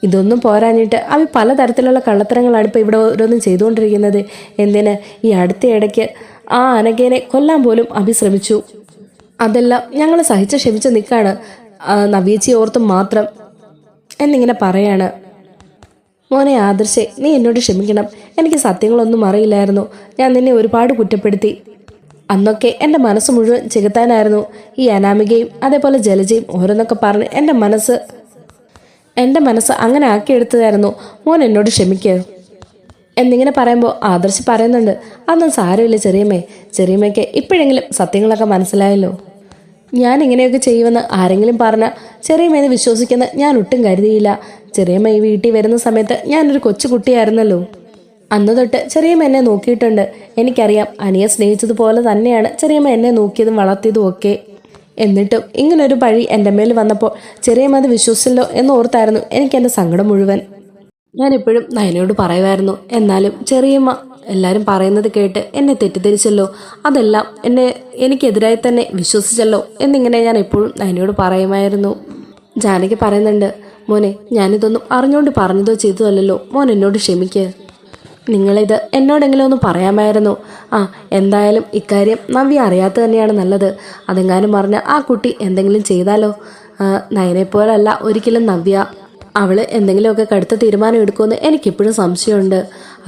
ഇതൊന്നും പോരാഞ്ഞിട്ട് അഭി പലതരത്തിലുള്ള കള്ളത്തരങ്ങളാണ് ഇപ്പോൾ ഇവിടെ ഓരോന്നും ചെയ്തുകൊണ്ടിരിക്കുന്നത്. എന്തിന്, ഈ അടുത്ത ഇടയ്ക്ക് ആ അനഘേനെ കൊല്ലാൻ പോലും അഭി ശ്രമിച്ചു. അതെല്ലാം ഞങ്ങൾ സഹിച്ച് ക്ഷമിച്ച് നിൽക്കുകയാണ്, നവ്യേച്ചി ഓർത്തും മാത്രം എന്നിങ്ങനെ പറയാണ്. മോനെ ആദർശേ, നീ എന്നോട് ക്ഷമിക്കണം. എനിക്ക് സത്യങ്ങളൊന്നും അറിയില്ലായിരുന്നു. ഞാൻ നിന്നെ ഒരുപാട് കുറ്റപ്പെടുത്തി. അന്നൊക്കെ എൻ്റെ മനസ്സ് മുഴുവൻ ചെകുത്താനായിരുന്നു. ഈ അനാമികയും അതേപോലെ ജലജയും ഓരോന്നൊക്കെ പറഞ്ഞ് എൻ്റെ മനസ്സ് അങ്ങനെ ആക്കിയെടുത്തതായിരുന്നു. മോൻ എന്നോട് ക്ഷമിക്കുക എന്നിങ്ങനെ പറയുമ്പോൾ ആദർശ് പറയുന്നുണ്ട്, അതൊന്നും സാരമില്ല ചെറിയമ്മയ്ക്ക് ഇപ്പോഴെങ്കിലും സത്യങ്ങളൊക്കെ മനസ്സിലായല്ലോ. ഞാൻ ഇങ്ങനെയൊക്കെ ചെയ്യുമെന്ന് ആരെങ്കിലും പറഞ്ഞാൽ ചെറിയമ്മേന്ന് വിശ്വസിക്കുന്ന ഞാൻ ഒട്ടും കരുതിയില്ല. ചെറിയമ്മ ഈ വീട്ടിൽ വരുന്ന സമയത്ത് ഞാനൊരു കൊച്ചു കുട്ടിയായിരുന്നല്ലോ. അന്ന് തൊട്ട് ചെറിയമ്മ എന്നെ നോക്കിയിട്ടുണ്ട്. എനിക്കറിയാം, അനിയെ സ്നേഹിച്ചതുപോലെ തന്നെയാണ് ചെറിയമ്മ എന്നെ നോക്കിയതും വളർത്തിയതും ഒക്കെ. എന്നിട്ടും ഇങ്ങനൊരു പഴി എൻ്റെ മേൽ വന്നപ്പോൾ ചെറിയമ്മ അത് വിശ്വസിച്ചല്ലോ എന്നോർത്തായിരുന്നു എനിക്കെൻ്റെ സങ്കടം മുഴുവൻ. ഞാനിപ്പോഴും നയനയോട് പറയുമായിരുന്നു, എന്നാലും ചെറിയമ്മ എല്ലാവരും പറയുന്നത് കേട്ട് എന്നെ തെറ്റിദ്ധരിച്ചല്ലോ, അതെല്ലാം എനിക്കെതിരായി തന്നെ വിശ്വസിച്ചല്ലോ എന്നിങ്ങനെ ഞാൻ എപ്പോഴും നയനയോട് പറയുമായിരുന്നു. ജാനകി പറയുന്നുണ്ട്, മോനെ, ഞാനിതൊന്നും അറിഞ്ഞുകൊണ്ട് പറഞ്ഞതോ ചെയ്തതോ അല്ലല്ലോ, മോൻ എന്നോട് ക്ഷമിക്കുക. നിങ്ങളിത് എന്നോടെങ്കിലും ഒന്ന് പറയാമായിരുന്നു. എന്തായാലും ഇക്കാര്യം നവ്യ അറിയാത്ത തന്നെയാണ് നല്ലത്. അതെങ്ങാനും പറഞ്ഞാൽ ആ കുട്ടി എന്തെങ്കിലും ചെയ്താലോ? നയനെപ്പോലല്ല ഒരിക്കലും നവ്യ. അവള് എന്തെങ്കിലുമൊക്കെ കടുത്ത തീരുമാനം എടുക്കുമെന്ന് എനിക്കിപ്പോഴും സംശയമുണ്ട്.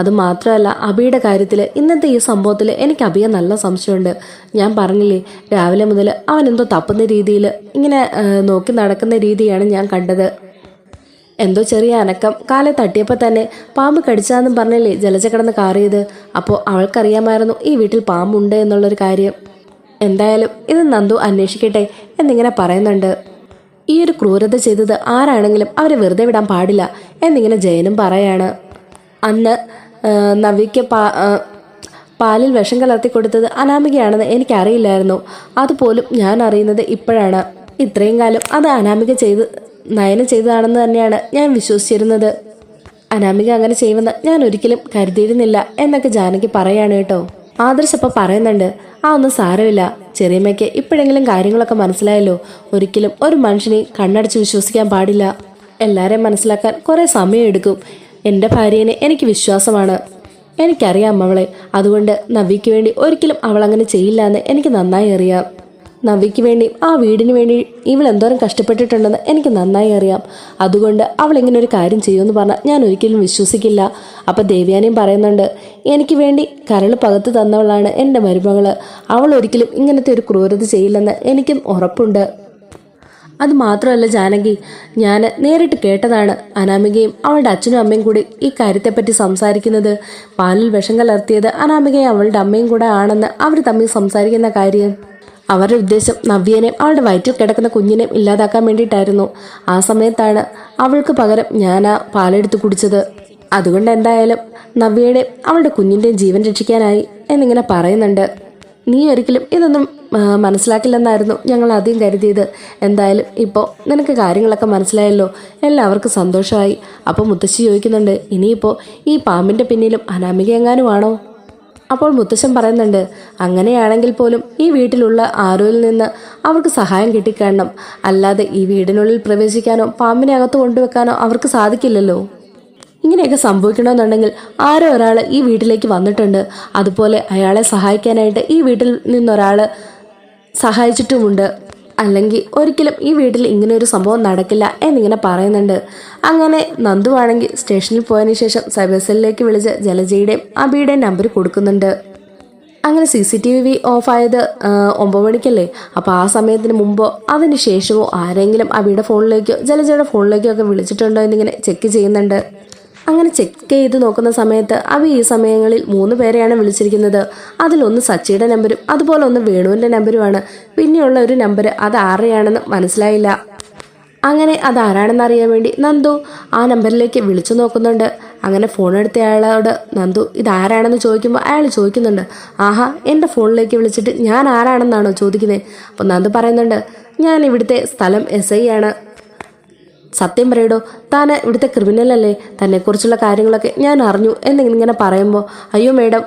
അതുമാത്രമല്ല, അബിയുടെ കാര്യത്തിൽ ഇന്നത്തെ ഈ സംഭവത്തിൽ എനിക്ക് അബിയെ നല്ല സംശയമുണ്ട്. ഞാൻ പറഞ്ഞില്ലേ, രാവിലെ മുതൽ അവൻ എന്തോ തപ്പുന്ന രീതിയിൽ ഇങ്ങനെ നോക്കി നടക്കുന്ന രീതിയാണ് ഞാൻ കണ്ടത്. എന്തോ ചെറിയ അനക്കം കാലെ തട്ടിയപ്പോൾ തന്നെ പാമ്പ് കടിച്ചാന്നും പറഞ്ഞല്ലേ ജലജ കിടന്ന് കാറിയത്. അപ്പോൾ അവൾക്കറിയാമായിരുന്നു ഈ വീട്ടിൽ പാമ്പുണ്ട് എന്നുള്ളൊരു കാര്യം. എന്തായാലും ഇത് നന്ദു അന്വേഷിക്കട്ടെ എന്നിങ്ങനെ പറയുന്നുണ്ട്. ഈ ഒരു ക്രൂരത ചെയ്തത് ആരാണെങ്കിലും അവരെ വെറുതെ വിടാൻ പാടില്ല എന്നിങ്ങനെ ജയനും പറയാണ്. അന്ന് നവിക്ക് പാലിൽ വിഷം കലർത്തി കൊടുത്തത് അനാമികയാണെന്ന് എനിക്കറിയില്ലായിരുന്നു. അതുപോലും ഞാൻ അറിയുന്നത് ഇപ്പോഴാണ്. ഇത്രയും കാലം അത് അനാമിക നയന ചെയ്തതാണെന്ന് തന്നെയാണ് ഞാൻ വിശ്വസിച്ചിരുന്നത്. അനാമിക അങ്ങനെ ചെയ്യുമെന്ന് ഞാൻ ഒരിക്കലും കരുതിയിരുന്നില്ല എന്നൊക്കെ ജാനകി പറയാണ് കേട്ടോ. ആദർശ് അപ്പം പറയുന്നുണ്ട്, ഒന്നും സാരമില്ല, ചെറിയമ്മയ്ക്ക് ഇപ്പോഴെങ്കിലും കാര്യങ്ങളൊക്കെ മനസ്സിലായല്ലോ. ഒരിക്കലും ഒരു മനുഷ്യനെ കണ്ണടച്ച് വിശ്വസിക്കാൻ പാടില്ല. എല്ലാവരെയും മനസ്സിലാക്കാൻ കുറേ സമയം എടുക്കും. എൻ്റെ ഭാര്യേനെ എനിക്ക് വിശ്വാസമാണ്. എനിക്കറിയാം അവളെ. അതുകൊണ്ട് നവ്യയ്ക്ക് വേണ്ടി ഒരിക്കലും അവൾ അങ്ങനെ ചെയ്യില്ല എന്ന് എനിക്ക് നന്നായി അറിയാം. നവ്യയ്ക്ക് വേണ്ടി ആ വീടിന് വേണ്ടി ഇവൾ എന്തോരം കഷ്ടപ്പെട്ടിട്ടുണ്ടെന്ന് എനിക്ക് നന്നായി അറിയാം. അതുകൊണ്ട് അവൾ ഇങ്ങനെ ഒരു കാര്യം ചെയ്യുമെന്ന് പറഞ്ഞാൽ ഞാൻ ഒരിക്കലും വിശ്വസിക്കില്ല. അപ്പം ദേവ്യാനിയും പറയുന്നുണ്ട്, എനിക്ക് വേണ്ടി കരൾ പകത്ത് തന്നവളാണ് എൻ്റെ മരുമകള്. അവൾ ഒരിക്കലും ഇങ്ങനത്തെ ഒരു ക്രൂരത ചെയ്യില്ലെന്ന് എനിക്കും ഉറപ്പുണ്ട്. അത് മാത്രമല്ല ജാനകി, ഞാൻ നേരിട്ട് കേട്ടതാണ് അനാമികയും അവളുടെ അച്ഛനും അമ്മയും കൂടി ഈ കാര്യത്തെപ്പറ്റി സംസാരിക്കുന്നത്. പാലിൽ വിഷം കലർത്തിയത് അനാമികയും അവളുടെ അമ്മയും കൂടെ ആണെന്ന് അവർ തമ്മിൽ സംസാരിക്കുന്ന കാര്യം. അവരുടെ ഉദ്ദേശം നവ്യനെയും അവളുടെ വയറ്റിൽ കിടക്കുന്ന കുഞ്ഞിനെയും ഇല്ലാതാക്കാൻ വേണ്ടിയിട്ടായിരുന്നു. ആ സമയത്താണ് അവൾക്ക് പകരം ഞാൻ ആ പാലെടുത്ത് കുടിച്ചത്. അതുകൊണ്ട് എന്തായാലും നവ്യയുടെയും അവളുടെ കുഞ്ഞിൻ്റെയും ജീവൻ രക്ഷിക്കാനായി എന്നിങ്ങനെ പറയുന്നുണ്ട്. നീ ഒരിക്കലും ഇതൊന്നും മനസ്സിലാക്കില്ലെന്നായിരുന്നു ഞങ്ങൾ ആദ്യം കരുതിയത്. എന്തായാലും ഇപ്പോൾ നിനക്ക് കാര്യങ്ങളൊക്കെ മനസ്സിലായല്ലോ, എല്ലാവർക്കും സന്തോഷമായി. അപ്പോൾ മുത്തശ്ശി ചോദിക്കുന്നുണ്ട്, ഇനിയിപ്പോൾ ഈ പാമ്പിൻ്റെ പിന്നിലും അനാമിക എങ്ങാനുമാണോ? അപ്പോൾ മുത്തശ്ശൻ പറയുന്നുണ്ട്, അങ്ങനെയാണെങ്കിൽ പോലും ഈ വീട്ടിലുള്ള ആരോയിൽ നിന്ന് അവർക്ക് സഹായം കിട്ടിക്കാണണം. അല്ലാതെ ഈ വീടിനുള്ളിൽ പ്രവേശിക്കാനോ പാമ്പിനെ അകത്ത് കൊണ്ടുവെക്കാനോ അവർക്ക് സാധിക്കില്ലല്ലോ. ഇങ്ങനെയൊക്കെ സംഭവിക്കണമെന്നുണ്ടെങ്കിൽ ആരോ ഒരാൾ ഈ വീട്ടിലേക്ക് വന്നിട്ടുണ്ട്. അതുപോലെ അയാളെ സഹായിക്കാനായിട്ട് ഈ വീട്ടിൽ നിന്നൊരാൾ സഹായിച്ചിട്ടുമുണ്ട്. അല്ലെങ്കിൽ ഒരിക്കലും ഈ വീട്ടിൽ ഇങ്ങനെ ഒരു സംഭവം നടക്കില്ല എന്നിങ്ങനെ പറയുന്നുണ്ട്. അങ്ങനെ നന്ദു ആണെങ്കിൽ സ്റ്റേഷനിൽ പോയതിനു ശേഷം സൈബർ സെല്ലിലേക്ക് വിളിച്ച് ജലജയുടെയും അബിയുടെയും നമ്പർ കൊടുക്കുന്നുണ്ട്. അങ്ങനെ CCTV ഓഫായത് 9 മണിക്കല്ലേ. അപ്പോൾ ആ സമയത്തിന് മുമ്പോ അതിന് ശേഷമോ ആരെങ്കിലും അബിയുടെ ഫോണിലേക്കോ ജലജയുടെ ഫോണിലേക്കോ ഒക്കെ വിളിച്ചിട്ടുണ്ടോ എന്നിങ്ങനെ ചെക്ക് ചെയ്യുന്നുണ്ട്. അങ്ങനെ ചെക്ക് ചെയ്ത് നോക്കുന്ന സമയത്ത് അബി ഈ സമയങ്ങളിൽ 3 പേരെയാണ് വിളിച്ചിരിക്കുന്നത്. അതിലൊന്ന് സച്ചിയുടെ നമ്പരും അതുപോലെ ഒന്ന് വേണുവിൻ്റെ നമ്പരുമാണ്. പിന്നെയുള്ള ഒരു നമ്പർ അത് ആരുടെയാണെന്ന് മനസ്സിലായില്ല. അങ്ങനെ അതാരാണെന്ന് അറിയാൻ വേണ്ടി നന്ദു ആ നമ്പറിലേക്ക് വിളിച്ചു നോക്കുന്നുണ്ട്. അങ്ങനെ ഫോൺ എടുത്ത അയാളോട് നന്ദു ഇതാരാണെന്ന് ചോദിക്കുമ്പോൾ അയാൾ ചോദിക്കുന്നുണ്ട്, ആഹാ, എൻ്റെ ഫോണിലേക്ക് വിളിച്ചിട്ട് ഞാൻ ആരാണെന്നാണോ ചോദിക്കുന്നത്? അപ്പോൾ നന്ദു പറയുന്നുണ്ട്, ഞാൻ ഇവിടുത്തെ സ്ഥലം SI ആണ്. സത്യം പറയടോ, താൻ ഇവിടുത്തെ ക്രിമിനലല്ലേ? തന്നെക്കുറിച്ചുള്ള കാര്യങ്ങളൊക്കെ ഞാൻ അറിഞ്ഞു എന്നിങ്ങനെ പറയുമ്പോൾ, അയ്യോ മേഡം,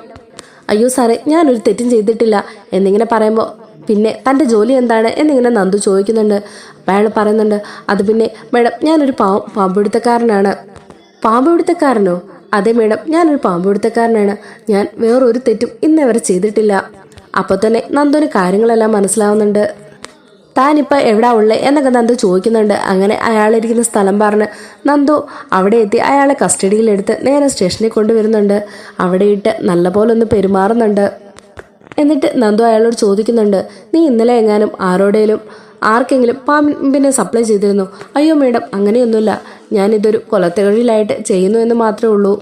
അയ്യോ സാറേ, ഞാനൊരു തെറ്റും ചെയ്തിട്ടില്ല എന്നിങ്ങനെ പറയുമ്പോൾ, പിന്നെ തൻ്റെ ജോലി എന്താണ് എന്നിങ്ങനെ നന്ദു ചോദിക്കുന്നുണ്ട്. അപ്പം അയാൾ പറയുന്നുണ്ട്, അത് പിന്നെ മേഡം, ഞാനൊരു പാമ്പുപിടുത്തക്കാരനാണ്. പാമ്പുപിടുത്തക്കാരനോ? അതെ മേഡം, ഞാനൊരു പാമ്പുപിടുത്തക്കാരനാണ്. ഞാൻ വേറൊരു തെറ്റും ഇന്നേവരെ ചെയ്തിട്ടില്ല. അപ്പോൾ തന്നെ നന്ദുവിന് കാര്യങ്ങളെല്ലാം മനസ്സിലാവുന്നുണ്ട്. താനിപ്പോൾ എവിടാ ഉള്ളത് എന്നൊക്കെ നന്ദു ചോദിക്കുന്നുണ്ട്. അങ്ങനെ അയാളിരിക്കുന്ന സ്ഥലം പറഞ്ഞ് നന്ദു അവിടെ എത്തി അയാളെ കസ്റ്റഡിയിലെടുത്ത് നേരെ സ്റ്റേഷനിൽ കൊണ്ടുവരുന്നുണ്ട്. അവിടെ ഇട്ട് നല്ലപോലെ ഒന്ന് പെരുമാറുന്നുണ്ട്. എന്നിട്ട് നന്ദു അയാളോട് ചോദിക്കുന്നുണ്ട്, നീ ഇന്നലെ എങ്ങാനും ആർക്കെങ്കിലും പാമ്പിനെ സപ്ലൈ ചെയ്തിരുന്നു? അയ്യോ മേഡം, അങ്ങനെയൊന്നുമില്ല, ഞാനിതൊരു കൊലത്തൊഴിലായിട്ട് ചെയ്യുന്നു എന്ന് മാത്രമേ ഉള്ളൂ.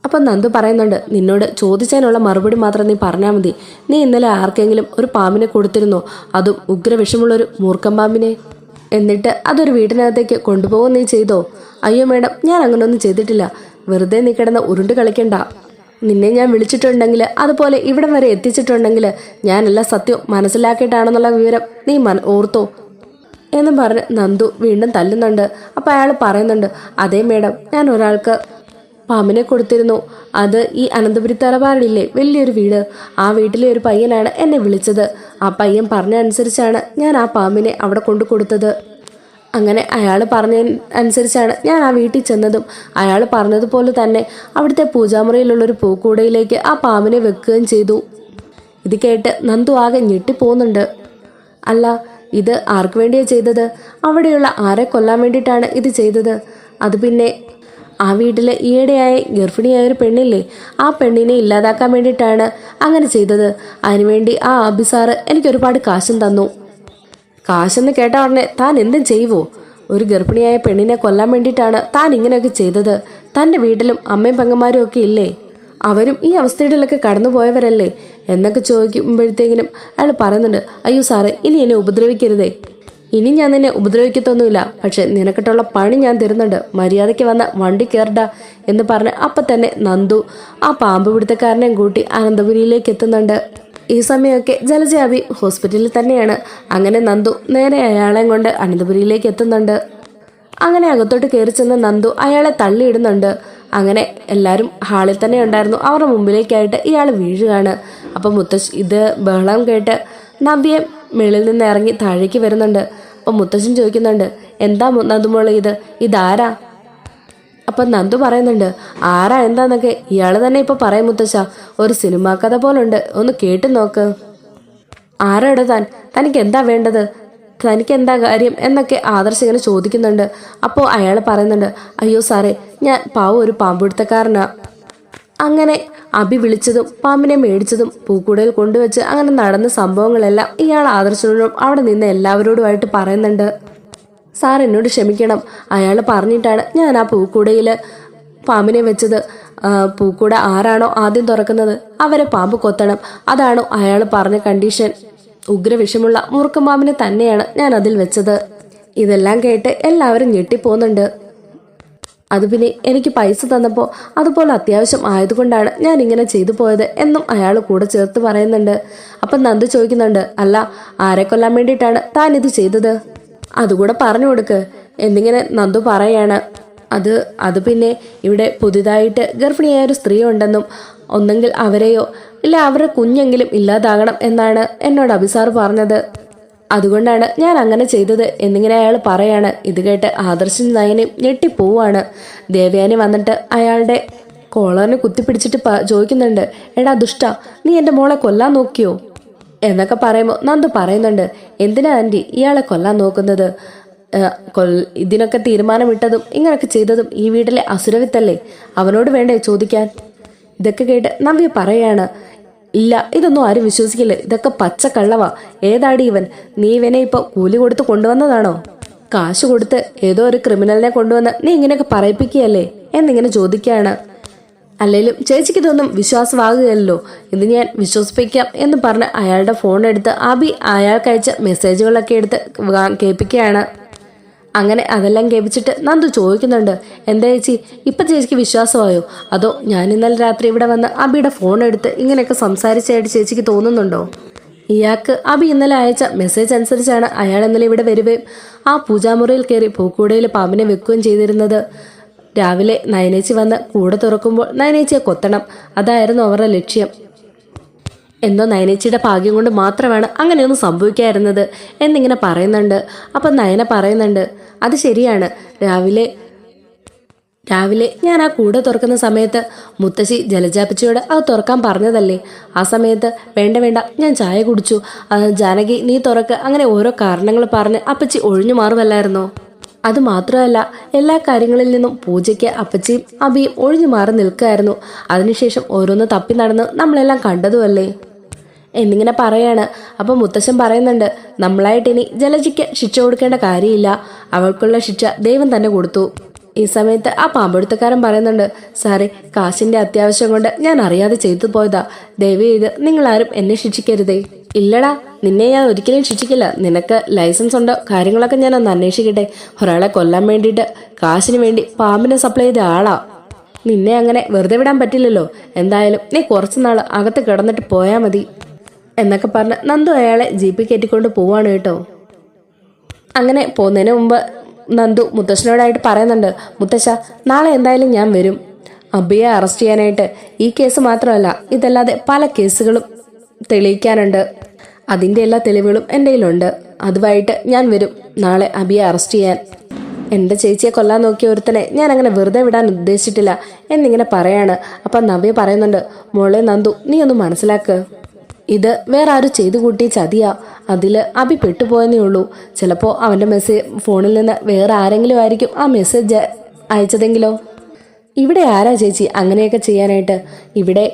അപ്പം നന്ദു പറയുന്നുണ്ട്, നിന്നോട് ചോദിച്ചതിനുള്ള മറുപടി മാത്രം നീ പറഞ്ഞാൽ മതി. നീ ഇന്നലെ ആർക്കെങ്കിലും ഒരു പാമ്പിനെ കൊടുത്തിരുന്നോ? അതും ഉഗ്രവിഷമുള്ളൊരു മൂർഖം പാമ്പിനെ. എന്നിട്ട് അതൊരു വീടിനകത്തേക്ക് കൊണ്ടുപോകുക നീ ചെയ്തോ? അയ്യോ മേഡം, ഞാൻ അങ്ങനെയൊന്നും ചെയ്തിട്ടില്ല. വെറുതെ നീ കിടന്ന് ഉരുണ്ട് കളിക്കണ്ട. നിന്നെ ഞാൻ വിളിച്ചിട്ടുണ്ടെങ്കിൽ അതുപോലെ ഇവിടം വരെ എത്തിച്ചിട്ടുണ്ടെങ്കിൽ ഞാനെല്ലാം സത്യവും മനസ്സിലാക്കിയിട്ടാണെന്നുള്ള വിവരം നീ ഓർത്തോ എന്നും പറഞ്ഞ് നന്ദു വീണ്ടും തല്ലുന്നുണ്ട്. അപ്പം അയാൾ പറയുന്നുണ്ട്, അതേ മേഡം, ഞാൻ ഒരാൾക്ക് പാമ്പിനെ കൊടുത്തിരുന്നു. അത് ഈ അനന്തപുരി തറവാടില്ലേ വലിയൊരു വീട്, ആ വീട്ടിലെ ഒരു പയ്യനാണ് എന്നെ വിളിച്ചത്. ആ പയ്യൻ പറഞ്ഞ അനുസരിച്ചാണ് ഞാൻ ആ പാമ്പിനെ അവിടെ കൊണ്ടു കൊടുത്തത്. അങ്ങനെ അയാൾ പറഞ്ഞ അനുസരിച്ചാണ് ഞാൻ ആ വീട്ടിൽ ചെന്നതും അയാൾ പറഞ്ഞതുപോലെ തന്നെ അവിടുത്തെ പൂജാമുറിയിലുള്ളൊരു പൂക്കൂടയിലേക്ക് ആ പാമ്പിനെ വെക്കുകയും ചെയ്തു. ഇത് കേട്ട് നന്ദു ആകെ ഞെട്ടിപ്പോകുന്നുണ്ട്. അല്ല, ഇത് ആർക്ക് വേണ്ടിയാണ് ചെയ്തത്? അവിടെയുള്ള ആരെ കൊല്ലാൻ വേണ്ടിയിട്ടാണ് ഇത് ചെയ്തത്? അത് പിന്നെ ആ വീട്ടിലെ ഈയിടെയായ ഗർഭിണിയായ ഒരു പെണ്ണില്ലേ, ആ പെണ്ണിനെ ഇല്ലാതാക്കാൻ വേണ്ടിയിട്ടാണ് അങ്ങനെ ചെയ്തത്. അതിനുവേണ്ടി ആ അബിസാറ് എനിക്ക് ഒരുപാട് കാശും തന്നു. കാശെന്ന് കേട്ട ഉടനെ താൻ എന്തും ചെയ്യുവോ? ഒരു ഗർഭിണിയായ പെണ്ണിനെ കൊല്ലാൻ വേണ്ടിയിട്ടാണ് താൻ ഇങ്ങനെയൊക്കെ ചെയ്തത്. തൻ്റെ വീട്ടിലും അമ്മയും പെങ്ങന്മാരും ഒക്കെ ഇല്ലേ? അവരും ഈ അവസ്ഥയിലൊക്കെ കടന്നു പോയവരല്ലേ എന്നൊക്കെ ചോദിക്കുമ്പോഴത്തേക്കിനും അയാൾ പറയുന്നുണ്ട്, അയ്യോ സാറേ, ഇനി എന്നെ ഉപദ്രവിക്കരുതേ. ഇനി ഞാൻ നിന്നെ ഉപദ്രവിക്കത്തൊന്നുമില്ല, പക്ഷെ നിനക്കിട്ടുള്ള പണി ഞാൻ തരുന്നുണ്ട്. മര്യാദയ്ക്ക് വന്ന വണ്ടി കയറടാ എന്ന് പറഞ്ഞ് അപ്പം തന്നെ നന്ദു ആ പാമ്പ് പിടുത്തക്കാരനെയും കൂട്ടി അനന്തപുരിയിലേക്ക് എത്തുന്നുണ്ട്. ഈ സമയമൊക്കെ ജലജാബി ഹോസ്പിറ്റലിൽ തന്നെയാണ്. അങ്ങനെ നന്ദു നേരെ അയാളെയും കൊണ്ട് അനന്തപുരിയിലേക്ക് എത്തുന്നുണ്ട്. അങ്ങനെ അകത്തോട്ട് കയറി ചെന്ന് നന്ദു അയാളെ തള്ളിയിടുന്നുണ്ട്. അങ്ങനെ എല്ലാവരും ഹാളിൽ തന്നെ ഉണ്ടായിരുന്നു. അവരുടെ മുമ്പിലേക്കായിട്ട് ഇയാൾ വീഴുകയാണ്. അപ്പം മുത്തശ്ശി ഇത് ബഹളം കേട്ട് നവ്യെ മേളിൽ നിന്ന് ഇറങ്ങി താഴേക്ക് വരുന്നുണ്ട്. അപ്പം മുത്തശ്ശൻ ചോദിക്കുന്നുണ്ട്, എന്താ നന്ദുമോളെ ഇതാരാ? അപ്പം നന്ദു പറയുന്നുണ്ട്, ആരാ എന്താന്നൊക്കെ ഇയാൾ തന്നെ ഇപ്പൊ പറയും മുത്തശ്ശ. ഒരു സിനിമാ കഥ പോലുണ്ട്, ഒന്ന് കേട്ടു നോക്ക്. ആരാടോ താൻ? തനിക്ക് എന്താ വേണ്ടത്? തനിക്ക് എന്താ കാര്യം എന്നൊക്കെ ആദർശ് ഇങ്ങനെ ചോദിക്കുന്നുണ്ട്. അപ്പോൾ അയാൾ പറയുന്നുണ്ട്, അയ്യോ സാറേ, ഞാൻ പാവം ഒരു പാമ്പുപിടുത്തക്കാരനാ. അങ്ങനെ അഭി വിളിച്ചതും പാമ്പിനെ മേടിച്ചതും പൂക്കൂടയിൽ കൊണ്ടുവച്ച് അങ്ങനെ നടന്ന സംഭവങ്ങളെല്ലാം ഇയാൾ ആദർശനോടും അവിടെ നിന്ന് എല്ലാവരോടുമായിട്ട് പറയുന്നുണ്ട്. സാർ എന്നോട് ക്ഷമിക്കണം, അയാൾ പറഞ്ഞിട്ടാണ് ഞാൻ ആ പൂക്കൂടയിൽ പാമ്പിനെ വെച്ചത്. പൂക്കൂട ആരാണോ ആദ്യം തുറക്കുന്നത് അവരെ പാമ്പ് കൊത്തണം, അതാണോ അയാൾ പറഞ്ഞ കണ്ടീഷൻ. ഉഗ്രവിഷമുള്ള മുറുക്കം പാമ്പിനെ തന്നെയാണ് ഞാൻ അതിൽ വെച്ചത്. ഇതെല്ലാം കേട്ട് എല്ലാവരും ഞെട്ടിപ്പോകുന്നുണ്ട്. അത് പിന്നെ എനിക്ക് പൈസ തന്നപ്പോൾ അതുപോലെ അത്യാവശ്യം ആയതുകൊണ്ടാണ് ഞാൻ ഇങ്ങനെ ചെയ്തു പോയത് എന്നും അയാൾ കൂടെ ചേർത്ത് പറയുന്നുണ്ട്. അപ്പം നന്ദു ചോദിക്കുന്നുണ്ട്, അല്ല, ആരെ കൊല്ലാൻ വേണ്ടിയിട്ടാണ് താൻ ഇത് ചെയ്തത്? അതുകൂടെ പറഞ്ഞു കൊടുക്ക് എന്നിങ്ങനെ നന്ദു പറയാണ്. അത് പിന്നെ ഇവിടെ പുതിയതായിട്ട് ഗർഭിണിയായ ഒരു സ്ത്രീ ഉണ്ടെന്നും ഒന്നെങ്കിൽ അവരെയോ ഇല്ല അവരുടെ കുഞ്ഞെങ്കിലും ഇല്ലാതാകണം എന്നാണ് എന്നോട് അഭിസാർ പറഞ്ഞത്. അതുകൊണ്ടാണ് ഞാൻ അങ്ങനെ ചെയ്തത് എന്നിങ്ങനെ അയാൾ പറയാണ്. ഇത് കേട്ട് ആദർശൻ നയനും ഞെട്ടിപ്പോവാണ്. ദേവയാനി വന്നിട്ട് അയാളുടെ കോളറിനെ കുത്തിപ്പിടിച്ചിട്ട് ചോദിക്കുന്നുണ്ട്, എടാ ദുഷ്ട, നീ എൻ്റെ മോളെ കൊല്ലാൻ നോക്കിയോ എന്നൊക്കെ പറയുമ്പോൾ നന്ദു പറയുന്നുണ്ട്, എന്തിനാ ആൻറ്റി ഇയാളെ കൊല്ലാൻ നോക്കുന്നത്? ഇതിനൊക്കെ തീരുമാനമിട്ടതും ഇങ്ങനൊക്കെ ചെയ്തതും ഈ വീട്ടിലെ അസുരവിത്തല്ലേ, അവനോട് വേണ്ടേ ചോദിക്കാൻ? ഇതൊക്കെ കേട്ട് നവ്യ പറയാണ്, ഇല്ല, ഇതൊന്നും ആരും വിശ്വസിക്കില്ല, ഇതൊക്കെ പച്ച കള്ളവാ. ഏതാടി ഇവൻ? നീ ഇവനെ ഇപ്പോൾ കൂലി കൊടുത്ത് കൊണ്ടുവന്നതാണോ? കാശ് കൊടുത്ത് ഏതോ ഒരു ക്രിമിനലിനെ കൊണ്ടുവന്ന് നീ ഇങ്ങനെയൊക്കെ പറയിപ്പിക്കുകയല്ലേ എന്നിങ്ങനെ ചോദിക്കുകയാണ്. അല്ലെങ്കിലും ചേച്ചിക്ക് ഇതൊന്നും വിശ്വാസമാകുകയല്ലോ, ഇത് ഞാൻ വിശ്വസിപ്പിക്കാം എന്ന് പറഞ്ഞ് അയാളുടെ ഫോൺ എടുത്ത് അബി അയാൾക്കയച്ച മെസ്സേജുകളൊക്കെ എടുത്ത് കേൾപ്പിക്കുകയാണ്. അങ്ങനെ അതെല്ലാം കേൾപ്പിച്ചിട്ട് നന്ദു ചോദിക്കുന്നുണ്ട്, എന്താ ചേച്ചി, ഇപ്പം ചേച്ചിക്ക് വിശ്വാസമായോ? അതോ ഞാൻ ഇന്നലെ രാത്രി ഇവിടെ വന്ന് അബിയുടെ ഫോൺ എടുത്ത് ഇങ്ങനെയൊക്കെ സംസാരിച്ചായിട്ട് ചേച്ചിക്ക് തോന്നുന്നുണ്ടോ? ഇയാൾക്ക് അബി ഇന്നലെ അയച്ച മെസ്സേജ് അനുസരിച്ചാണ് അയാൾ ഇന്നലെ ഇവിടെ വരികയും ആ പൂജാമുറിയിൽ കയറി പൂക്കൂടയിൽ പാമ്പിനെ വെക്കുകയും ചെയ്തിരുന്നത്. രാവിലെ നയനേച്ചി വന്ന് കൂടെ തുറക്കുമ്പോൾ നയനേച്ചിയെ കൊത്തണം, അതായിരുന്നു അവരുടെ ലക്ഷ്യം. എന്തോ നയനേച്ചിയുടെ ഭാഗ്യം കൊണ്ട് മാത്രമാണ് അങ്ങനെയൊന്നും സംഭവിക്കാതിരുന്നത് എന്നിങ്ങനെ പറയുന്നുണ്ട്. അപ്പം നയന പറയുന്നുണ്ട്, അത് ശരിയാണ്, രാവിലെ ഞാൻ ആ കൂടെ തുറക്കുന്ന സമയത്ത് മുത്തശ്ശി ജലജാപ്പച്ചിയോട് അത് തുറക്കാൻ പറഞ്ഞതല്ലേ, ആ സമയത്ത് വേണ്ട ഞാൻ ചായ കുടിച്ചു, ജാനകി നീ തുറക്ക്, അങ്ങനെ ഓരോ കാരണങ്ങൾ പറഞ്ഞ് അപ്പച്ചി ഒഴിഞ്ഞു മാറുമല്ലായിരുന്നോ? അത് മാത്രമല്ല, എല്ലാ കാര്യങ്ങളിൽ നിന്നും പൂജയ്ക്ക് അപ്പച്ചിയും അബിയും ഒഴിഞ്ഞു മാറി നിൽക്കുകയായിരുന്നു. അതിനുശേഷം ഓരോന്ന് തപ്പി നടന്ന് നമ്മളെല്ലാം കണ്ടതുമല്ലേ എന്നിങ്ങനെ പറയാണ്. അപ്പം മുത്തശ്ശൻ പറയുന്നുണ്ട്, നമ്മളായിട്ടിനി ജലജയ്ക്ക് ശിക്ഷ കൊടുക്കേണ്ട കാര്യമില്ല, അവൾക്കുള്ള ശിക്ഷ ദൈവം തന്നെ കൊടുത്തു. ഈ സമയത്ത് ആ പാമ്പെടുത്തക്കാരൻ പറയുന്നുണ്ട്, സാറേ, കാശിന്റെ അത്യാവശ്യം കൊണ്ട് ഞാൻ അറിയാതെ ചെയ്തു പോയതാ, ദയവ് ചെയ്ത് നിങ്ങളാരും എന്നെ ശിക്ഷിക്കരുതേ. ഇല്ലടാ, നിന്നെ ഞാൻ ഒരിക്കലും ശിക്ഷിക്കില്ല, നിനക്ക് ലൈസൻസ് ഉണ്ടോ കാര്യങ്ങളൊക്കെ ഞാൻ ഒന്ന് അന്വേഷിക്കട്ടെ. ഒരാളെ കൊല്ലാൻ വേണ്ടിയിട്ട് കാശിന് വേണ്ടി പാമ്പിനെ സപ്ലൈ ചെയ്ത ആളാ. നിന്നെ അങ്ങനെ വെറുതെ വിടാൻ പറ്റില്ലല്ലോ. എന്തായാലും നീ കുറച്ചു നാൾ അകത്ത് കിടന്നിട്ട് പോയാൽ മതി എന്നൊക്കെ പറഞ്ഞ് നന്ദു അയാളെ ജീപ്പിൽ കയറ്റിക്കൊണ്ട് പോവാണ് കേട്ടോ. അങ്ങനെ പോകുന്നതിന് മുമ്പ് നന്ദു മുത്തശ്ശനോടായിട്ട് പറയുന്നുണ്ട്, മുത്തശ്ശ നാളെ എന്തായാലും ഞാൻ വരും. അബിയെ അറസ്റ്റ് ചെയ്യാനായിട്ട്. ഈ കേസ് മാത്രമല്ല, ഇതല്ലാതെ പല കേസുകളും തെളിയിക്കാനുണ്ട്. അതിൻ്റെ എല്ലാ തെളിവുകളും എൻ്റെ കയ്യിലുണ്ട്. അതുമായിട്ട് ഞാൻ വരും നാളെ അബിയെ അറസ്റ്റ് ചെയ്യാൻ. എൻ്റെ ചേച്ചിയെ കൊല്ലാൻ നോക്കിയ ഒരുത്തനെ ഞാൻ അങ്ങനെ വെറുതെ വിടാൻ ഉദ്ദേശിച്ചിട്ടില്ല എന്നിങ്ങനെ പറയാണ്. അപ്പം നവ്യ പറയുന്നുണ്ട്, മോളെ നന്ദു, നീ ഒന്ന് മനസ്സിലാക്ക്. ഇത് വേറെ ആരും ചെയ്തു കൂട്ടി ചതിയാ. അതിൽ അബി പെട്ടുപോയെന്നേ ഉള്ളൂ. ചിലപ്പോൾ അവൻ്റെ ഫോണിൽ നിന്ന് വേറെ ആരെങ്കിലും ആയിരിക്കും ആ മെസ്സേജ് അയച്ചതെങ്കിലോ. ഇവിടെ ആരാ ചേച്ചി അങ്ങനെയൊക്കെ ചെയ്യാനായിട്ട്?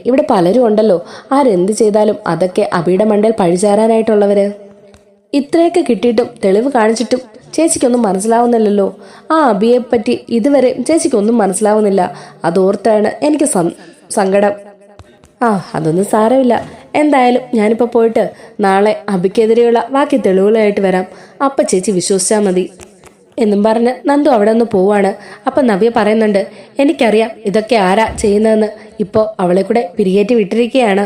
ഇവിടെ പലരും ഉണ്ടല്ലോ. ആരെന്ത് ചെയ്താലും അതൊക്കെ അബിയുടെ മണ്ടയിൽ പഴിചാരാനായിട്ടുള്ളവര്. ഇത്രയൊക്കെ കിട്ടിയിട്ടും തെളിവ് കാണിച്ചിട്ടും ചേച്ചിക്കൊന്നും മനസ്സിലാവുന്നില്ലല്ലോ. ആ അബിയെ പറ്റി ഇതുവരെ ചേച്ചിക്കൊന്നും മനസ്സിലാവുന്നില്ല. അതോർത്താണ് എനിക്ക് സങ്കടം. അതൊന്നും സാരമില്ല. എന്തായാലും ഞാനിപ്പോൾ പോയിട്ട് നാളെ അബിക്കെതിരെയുള്ള ബാക്കി തെളിവുകളായിട്ട് വരാം. അപ്പം ചേച്ചി വിശ്വസിച്ചാൽ മതി എന്നും പറഞ്ഞ് നന്ദു അവിടെ നിന്ന് പോവാണ്. അപ്പം നവ്യ പറയുന്നുണ്ട്, എനിക്കറിയാം ഇതൊക്കെ ആരാ ചെയ്യുന്നതെന്ന്. ഇപ്പോൾ അവളെ കൂടെ പിരികേറ്റി വിട്ടിരിക്കുകയാണ്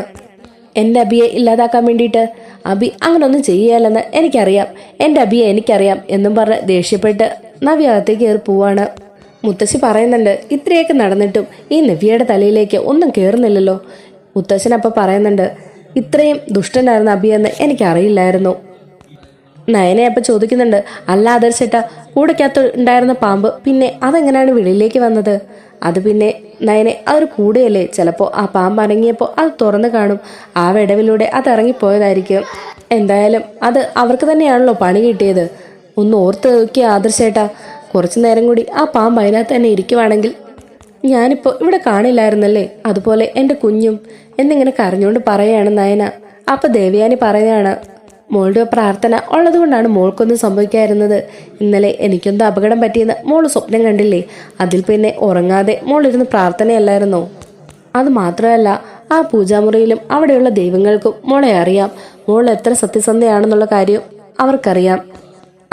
എൻ്റെ അബിയെ ഇല്ലാതാക്കാൻ വേണ്ടിയിട്ട്. അബി അങ്ങനൊന്നും ചെയ്യാലെന്ന് എനിക്കറിയാം. എൻ്റെ അബിയെ എനിക്കറിയാം എന്നും പറഞ്ഞ് ദേഷ്യപ്പെട്ട് നവ്യ അകത്തേക്ക് കയറി പോവാണ്. മുത്തശ്ശി പറയുന്നുണ്ട്, ഇത്രയൊക്കെ നടന്നിട്ടും ഈ നവ്യയുടെ തലയിലേക്ക് ഒന്നും കയറുന്നില്ലല്ലോ. മുത്തശ്ശനപ്പം പറയുന്നുണ്ട്, ഇത്രയും ദുഷ്ടനായിരുന്ന അബിയെന്ന് എനിക്കറിയില്ലായിരുന്നു. നയനെ അപ്പം ചോദിക്കുന്നുണ്ട്, അല്ല ആദർശേട്ടാ, കൂടയ്ക്കകത്ത് ഉണ്ടായിരുന്ന പാമ്പ് പിന്നെ അതെങ്ങനെയാണ് വെളിയിലേക്ക് വന്നത്? അത് പിന്നെ നയനെ അതൊരു കൂടെയല്ലേ, ചിലപ്പോൾ ആ പാമ്പ് അനങ്ങിയപ്പോൾ അത് തുറന്നു കാണും. ആ വിടവിലൂടെ അത് ഇറങ്ങിപ്പോയതായിരിക്കും. എന്തായാലും അത് അവർക്ക് തന്നെയാണല്ലോ പണി കിട്ടിയത്. ഒന്ന് ഓർത്ത് നോക്കിയ ആദർശേട്ടാ, കുറച്ചു നേരം കൂടി ആ പാമ്പ് അതിനകത്ത് തന്നെ ഇരിക്കുവാണെങ്കിൽ ഞാനിപ്പോൾ ഇവിടെ കാണില്ലായിരുന്നല്ലേ. അതുപോലെ എൻ്റെ കുഞ്ഞും എന്നിങ്ങനെ കരഞ്ഞുകൊണ്ട് പറയുകയാണ് നയന. അപ്പം ദേവയാനി പറയുകയാണ്, മോളുടെ പ്രാർത്ഥന ഉള്ളതുകൊണ്ടാണ് മോൾക്കൊന്നും സംഭവിക്കാതിരുന്നത്. ഇന്നലെ എനിക്കൊന്നും അപകടം പറ്റിയെന്ന് മോള് സ്വപ്നം കണ്ടില്ലേ? അതിൽ പിന്നെ ഉറങ്ങാതെ മോളിരുന്ന് പ്രാർത്ഥനയല്ലായിരുന്നോ? അത് മാത്രമല്ല, ആ പൂജാമുറിയിലും അവിടെയുള്ള ദൈവങ്ങൾക്കും മോളെ അറിയാം. മോൾ എത്ര സത്യസന്ധയാണെന്നുള്ള കാര്യം അവർക്കറിയാം.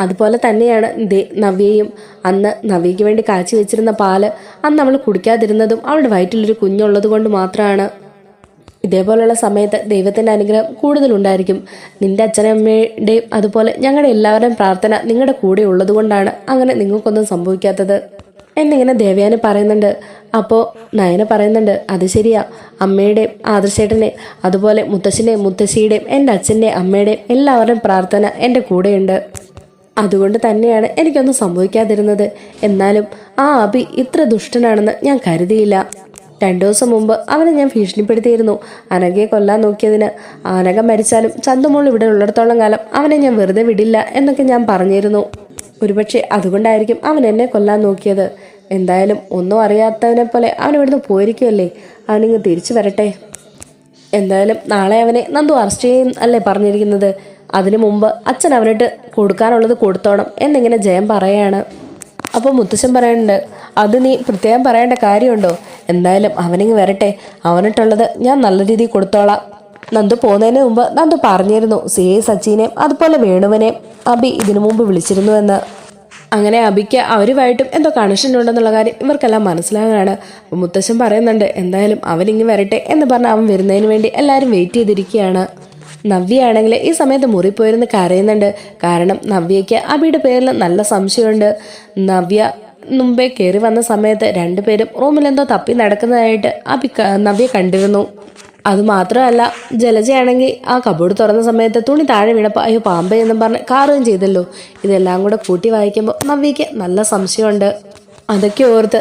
അതുപോലെ തന്നെയാണ് നവ്യയും. അന്ന് നവ്യയ്ക്ക് വേണ്ടി കാച്ചി വെച്ചിരുന്ന പാല് അന്ന് അവൾ കുടിക്കാതിരുന്നതും അവളുടെ വയറ്റിലൊരു കുഞ്ഞുള്ളത് കൊണ്ട് മാത്രമാണ്. ഇതേപോലുള്ള സമയത്ത് ദൈവത്തിൻ്റെ അനുഗ്രഹം കൂടുതലുണ്ടായിരിക്കും. നിന്റെ അച്ഛനമ്മയുടെയും അതുപോലെ ഞങ്ങളുടെ എല്ലാവരുടെയും പ്രാർത്ഥന നിങ്ങളുടെ കൂടെ ഉള്ളത് കൊണ്ടാണ് അങ്ങനെ നിങ്ങൾക്കൊന്നും സംഭവിക്കാത്തത് എന്നിങ്ങനെ ദേവയാനി പറയുന്നുണ്ട്. അപ്പോൾ നയന പറയുന്നുണ്ട്, അത് ശരിയാ, അമ്മയുടെയും ആദർശേട്ടൻ്റെയും അതുപോലെ മുത്തശ്ശൻ്റെയും മുത്തശ്ശിയുടെയും എൻ്റെ അച്ഛൻ്റെയും അമ്മയുടെയും എല്ലാവരുടെയും പ്രാർത്ഥന എൻ്റെ കൂടെയുണ്ട്. അതുകൊണ്ട് തന്നെയാണ് എനിക്കൊന്നും സംഭവിക്കാതിരുന്നത്. എന്നാലും ആ അബി ഇത്ര ദുഷ്ടനാണെന്ന് ഞാൻ കരുതിയില്ല. 2 ദിവസം മുമ്പ് അവനെ ഞാൻ ഭീഷണിപ്പെടുത്തിയിരുന്നു. അനഘയെ കൊല്ലാൻ നോക്കിയതിന്. അനഘ മരിച്ചാലും ചന്തുമോൾ ഇവിടെ ഉള്ളിടത്തോളം കാലം അവനെ ഞാൻ വെറുതെ വിടില്ല എന്നൊക്കെ ഞാൻ പറഞ്ഞിരുന്നു. ഒരുപക്ഷെ അതുകൊണ്ടായിരിക്കും അവൻ എന്നെ കൊല്ലാൻ നോക്കിയത്. എന്തായാലും ഒന്നും അറിയാത്തവനെ പോലെ അവൻ ഇവിടുന്ന് പോയിരിക്കുമല്ലേ. അവനിങ്ങ് തിരിച്ചു വരട്ടെ. എന്തായാലും നാളെ അവനെ നന്ദു അറസ്റ്റ് ചെയ്യും അല്ലേ പറഞ്ഞിരിക്കുന്നത്. അതിനു മുമ്പ് അച്ഛൻ അവനിട്ട് കൊടുക്കാനുള്ളത് കൊടുത്തോണം എന്നിങ്ങനെ ജയം പറയാണ്. അപ്പോൾ മുത്തശ്ശൻ പറയുന്നുണ്ട്, അത് നീ പ്രത്യേകം പറയേണ്ട കാര്യമുണ്ടോ? എന്തായാലും അവനിങ്ങ് വരട്ടെ, അവനിട്ടുള്ളത് ഞാൻ നല്ല രീതിയിൽ കൊടുത്തോളാം. നന്ദു പോകുന്നതിന് മുമ്പ് നന്ദു പറഞ്ഞിരുന്നു CA സച്ചിനെയും അതുപോലെ വേണുവിനെയും അബി ഇതിനു മുമ്പ് വിളിച്ചിരുന്നു എന്ന്. അങ്ങനെ അബിക്ക് അവരുമായിട്ടും എന്തോ കണക്ഷൻ ഉണ്ടെന്നുള്ള കാര്യം ഇവർക്കെല്ലാം മനസ്സിലാകാനാണ്. മുത്തശ്ശൻ പറയുന്നുണ്ട്, എന്തായാലും അവനിങ്ങ് വരട്ടെ എന്ന് പറഞ്ഞ് അവൻ വരുന്നതിന് വേണ്ടി എല്ലാവരും വെയിറ്റ് ചെയ്തിരിക്കുകയാണ്. നവ്യയാണെങ്കിൽ ഈ സമയത്ത് മുറി പോയിരുന്ന് കരയുന്നുണ്ട്. കാരണം നവ്യയ്ക്ക് അബിയുടെ പേരിൽ നല്ല സംശയമുണ്ട്. നവ്യ മുമ്പേ കയറി വന്ന സമയത്ത് 2 പേരും റൂമിലെന്തോ തപ്പി നടക്കുന്നതായിട്ട് നവ്യ കണ്ടിരുന്നു. അതുമാത്രമല്ല, ജലജയാണെങ്കിൽ ആ കബോർഡ് തുറന്ന സമയത്ത് തുണി താഴെ വീണപ്പോൾ അയ്യോ പാമ്പ് എന്നും പറഞ്ഞ് കാറുകയും ചെയ്തല്ലോ. ഇതെല്ലാം കൂടെ കൂട്ടി വായിക്കുമ്പോൾ നവ്യയ്ക്ക് നല്ല സംശയമുണ്ട്. അതൊക്കെ ഓർത്ത്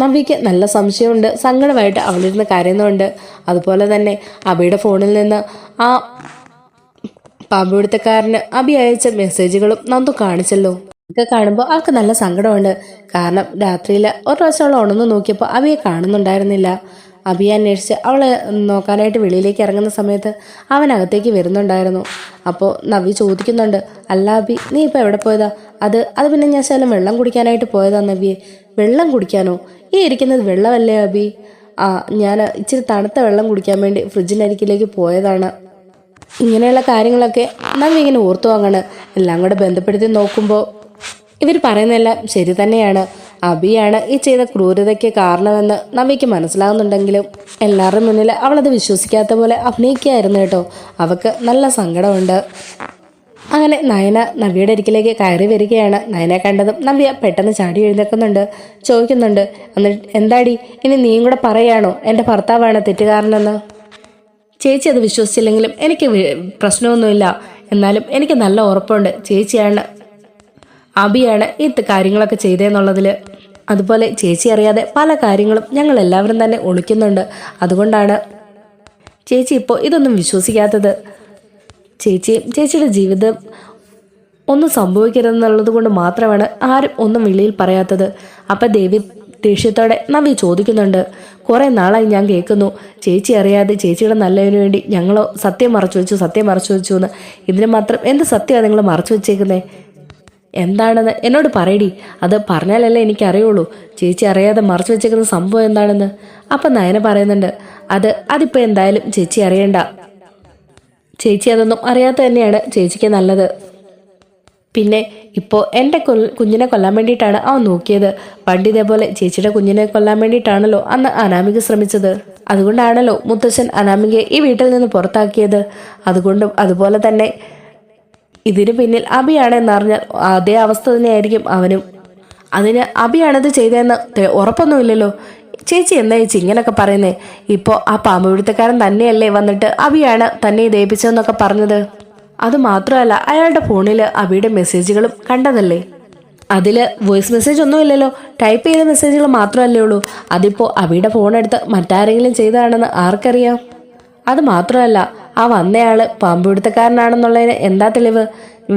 നവ്യയ്ക്ക് നല്ല സംശയമുണ്ട്. സങ്കടമായിട്ട് അവളിരുന്ന് കരയുന്നുണ്ട്. അതുപോലെ തന്നെ അബിയുടെ ഫോണിൽ നിന്ന് ആ പാമ്പുപിടുത്തക്കാരന് അബി അയച്ച മെസ്സേജുകളും നന്ദു കാണിച്ചല്ലോ. ഇതൊക്കെ കാണുമ്പോൾ അവൾക്ക് നല്ല സങ്കടമുണ്ട്. കാരണം രാത്രിയിൽ ഒരു പ്രാവശ്യം അവൾ ഉണർന്നു നോക്കിയപ്പോൾ അബിയെ കാണുന്നുണ്ടായിരുന്നില്ല. അബിയെ അന്വേഷിച്ച് അവളെ നോക്കാനായിട്ട് വെളിയിലേക്ക് ഇറങ്ങുന്ന സമയത്ത് അവനകത്തേക്ക് വരുന്നുണ്ടായിരുന്നു. അപ്പോൾ നവ്യ ചോദിക്കുന്നുണ്ട്, അല്ല അബി, നീ ഇപ്പോൾ എവിടെ പോയതാ? അത് പിന്നെ ഞാൻ ശകലം വെള്ളം കുടിക്കാനായിട്ട് പോയതാ നവ്യെ. വെള്ളം കുടിക്കാനോ? ഈ ഇരിക്കുന്നത് വെള്ളമല്ലേ അബി? ഞാൻ ഇച്ചിരി തണുത്ത വെള്ളം കുടിക്കാൻ വേണ്ടി ഫ്രിഡ്ജിനരികിലേക്ക് പോയതാണ്. ഇങ്ങനെയുള്ള കാര്യങ്ങളൊക്കെ നവ്യ ഇങ്ങനെ ഓർത്തു വാങ്ങാണ്. എല്ലാം കൂടെ ബന്ധപ്പെടുത്തി നോക്കുമ്പോൾ ഇവർ പറയുന്നതെല്ലാം ശരി തന്നെയാണ്. അബിയാണ് ഈ ചെയ്ത ക്രൂരതയ്ക്ക് കാരണമെന്ന് നവ്യയ്ക്ക് മനസ്സിലാകുന്നുണ്ടെങ്കിലും എല്ലാവരുടെ മുന്നിൽ അവളത് വിശ്വസിക്കാത്ത പോലെ അഭിനയിക്കുകയായിരുന്നു കേട്ടോ. അവൾക്ക് നല്ല സങ്കടമുണ്ട്. അങ്ങനെ നയന നവ്യയുടെ അരികിലേക്ക് കയറി വരികയാണ്. നയനെ കണ്ടതും നവ്യ പെട്ടെന്ന് ചാടി എഴുന്നേൽക്കുന്നുണ്ട്. ചോദിക്കുന്നുണ്ട്, എന്നിട്ട് എന്താടി ഇനി നീയും കൂടെ പറയാണോ എൻ്റെ ഭർത്താവാണ് തെറ്റുകാരനെന്ന്? ചേച്ചി അത് വിശ്വസിച്ചില്ലെങ്കിലും എനിക്ക് പ്രശ്നമൊന്നുമില്ല. എന്നാലും എനിക്ക് നല്ല ഉറപ്പുണ്ട് ചേച്ചിയാണ് അബിയാണ് ഈ കാര്യങ്ങളൊക്കെ ചെയ്തതെന്നുള്ളതിൽ. അതുപോലെ ചേച്ചി അറിയാതെ പല കാര്യങ്ങളും ഞങ്ങൾ എല്ലാവരും തന്നെ ഒളിക്കുന്നുണ്ട്. അതുകൊണ്ടാണ് ചേച്ചി ഇപ്പോൾ ഇതൊന്നും വിശ്വസിക്കാത്തത്. ചേച്ചിയുടെ ജീവിതം ഒന്നും സംഭവിക്കരുതെന്നുള്ളത് കൊണ്ട് മാത്രമാണ് ആരും ഒന്നും വെളിയിൽ പറയാത്തത്. അപ്പം ദേവി ദേഷ്യത്തോടെ നവ്യ ചോദിക്കുന്നുണ്ട്, കുറേ നാളായി ഞാൻ കേൾക്കുന്നു ചേച്ചി അറിയാതെ ചേച്ചിയുടെ നല്ലതിനു വേണ്ടി ഞങ്ങളോ സത്യം മറച്ചു വെച്ചു എന്ന്. ഇതിന് മാത്രം എന്ത് സത്യമാണ് നിങ്ങൾ മറച്ചു വെച്ചേക്കുന്നേ? എന്താണെന്ന് എന്നോട് പറയടി. അത് പറഞ്ഞാലല്ലേ എനിക്കറിയുള്ളൂ ചേച്ചി അറിയാതെ മറച്ചു വെച്ചേക്കുന്ന സംഭവം എന്താണെന്ന്. അപ്പം നയന പറയുന്നുണ്ട്, അതിപ്പോൾ എന്തായാലും ചേച്ചി അറിയണ്ട. ചേച്ചി അതൊന്നും അറിയാത്ത തന്നെയാണ് ചേച്ചിക്ക് നല്ലത്. പിന്നെ ഇപ്പോൾ എൻ്റെ കുഞ്ഞിനെ കൊല്ലാൻ വേണ്ടിയിട്ടാണ് അവൻ നോക്കിയത്. പണ്ട് ഇതേപോലെ ചേച്ചിയുടെ കുഞ്ഞിനെ കൊല്ലാൻ വേണ്ടിയിട്ടാണല്ലോ അന്ന് അനാമിക ശ്രമിച്ചത്. അതുകൊണ്ടാണല്ലോ മുത്തശ്ശൻ അനാമികയെ ഈ വീട്ടിൽ നിന്ന് പുറത്താക്കിയത്. അതുപോലെ തന്നെ ഇതിന് പിന്നിൽ അബിയാണെന്നറിഞ്ഞാൽ അതേ അവസ്ഥ തന്നെയായിരിക്കും അവനും. അതിന് അബിയാണത് ചെയ്തതെന്ന് ഉറപ്പൊന്നുമില്ലല്ലോ. ചേച്ചി എന്താ ചേച്ചി ഇങ്ങനൊക്കെ പറയുന്നേ? ഇപ്പോൾ ആ പാമ്പ് പിടുത്തക്കാരൻ തന്നെയല്ലേ വന്നിട്ട് അബിയാണ് തന്നെ ഇതേപ്പിച്ചതെന്നൊക്കെ പറഞ്ഞത്? അത് മാത്രമല്ല അയാളുടെ ഫോണിൽ അബിയുടെ മെസ്സേജുകളും കണ്ടതല്ലേ. അതിൽ വോയിസ് മെസ്സേജ് ഒന്നുമില്ലല്ലോ, ടൈപ്പ് ചെയ്ത മെസ്സേജുകൾ മാത്രമല്ലേ ഉള്ളൂ. അതിപ്പോൾ അബിയുടെ ഫോണെടുത്ത് മറ്റാരെങ്കിലും ചെയ്തതാണെന്ന് ആർക്കറിയാം? അത് മാത്രമല്ല ആ വന്നയാള് പാമ്പ് പിടുത്തക്കാരനാണെന്നുള്ളതിന് എന്താ തെളിവ്?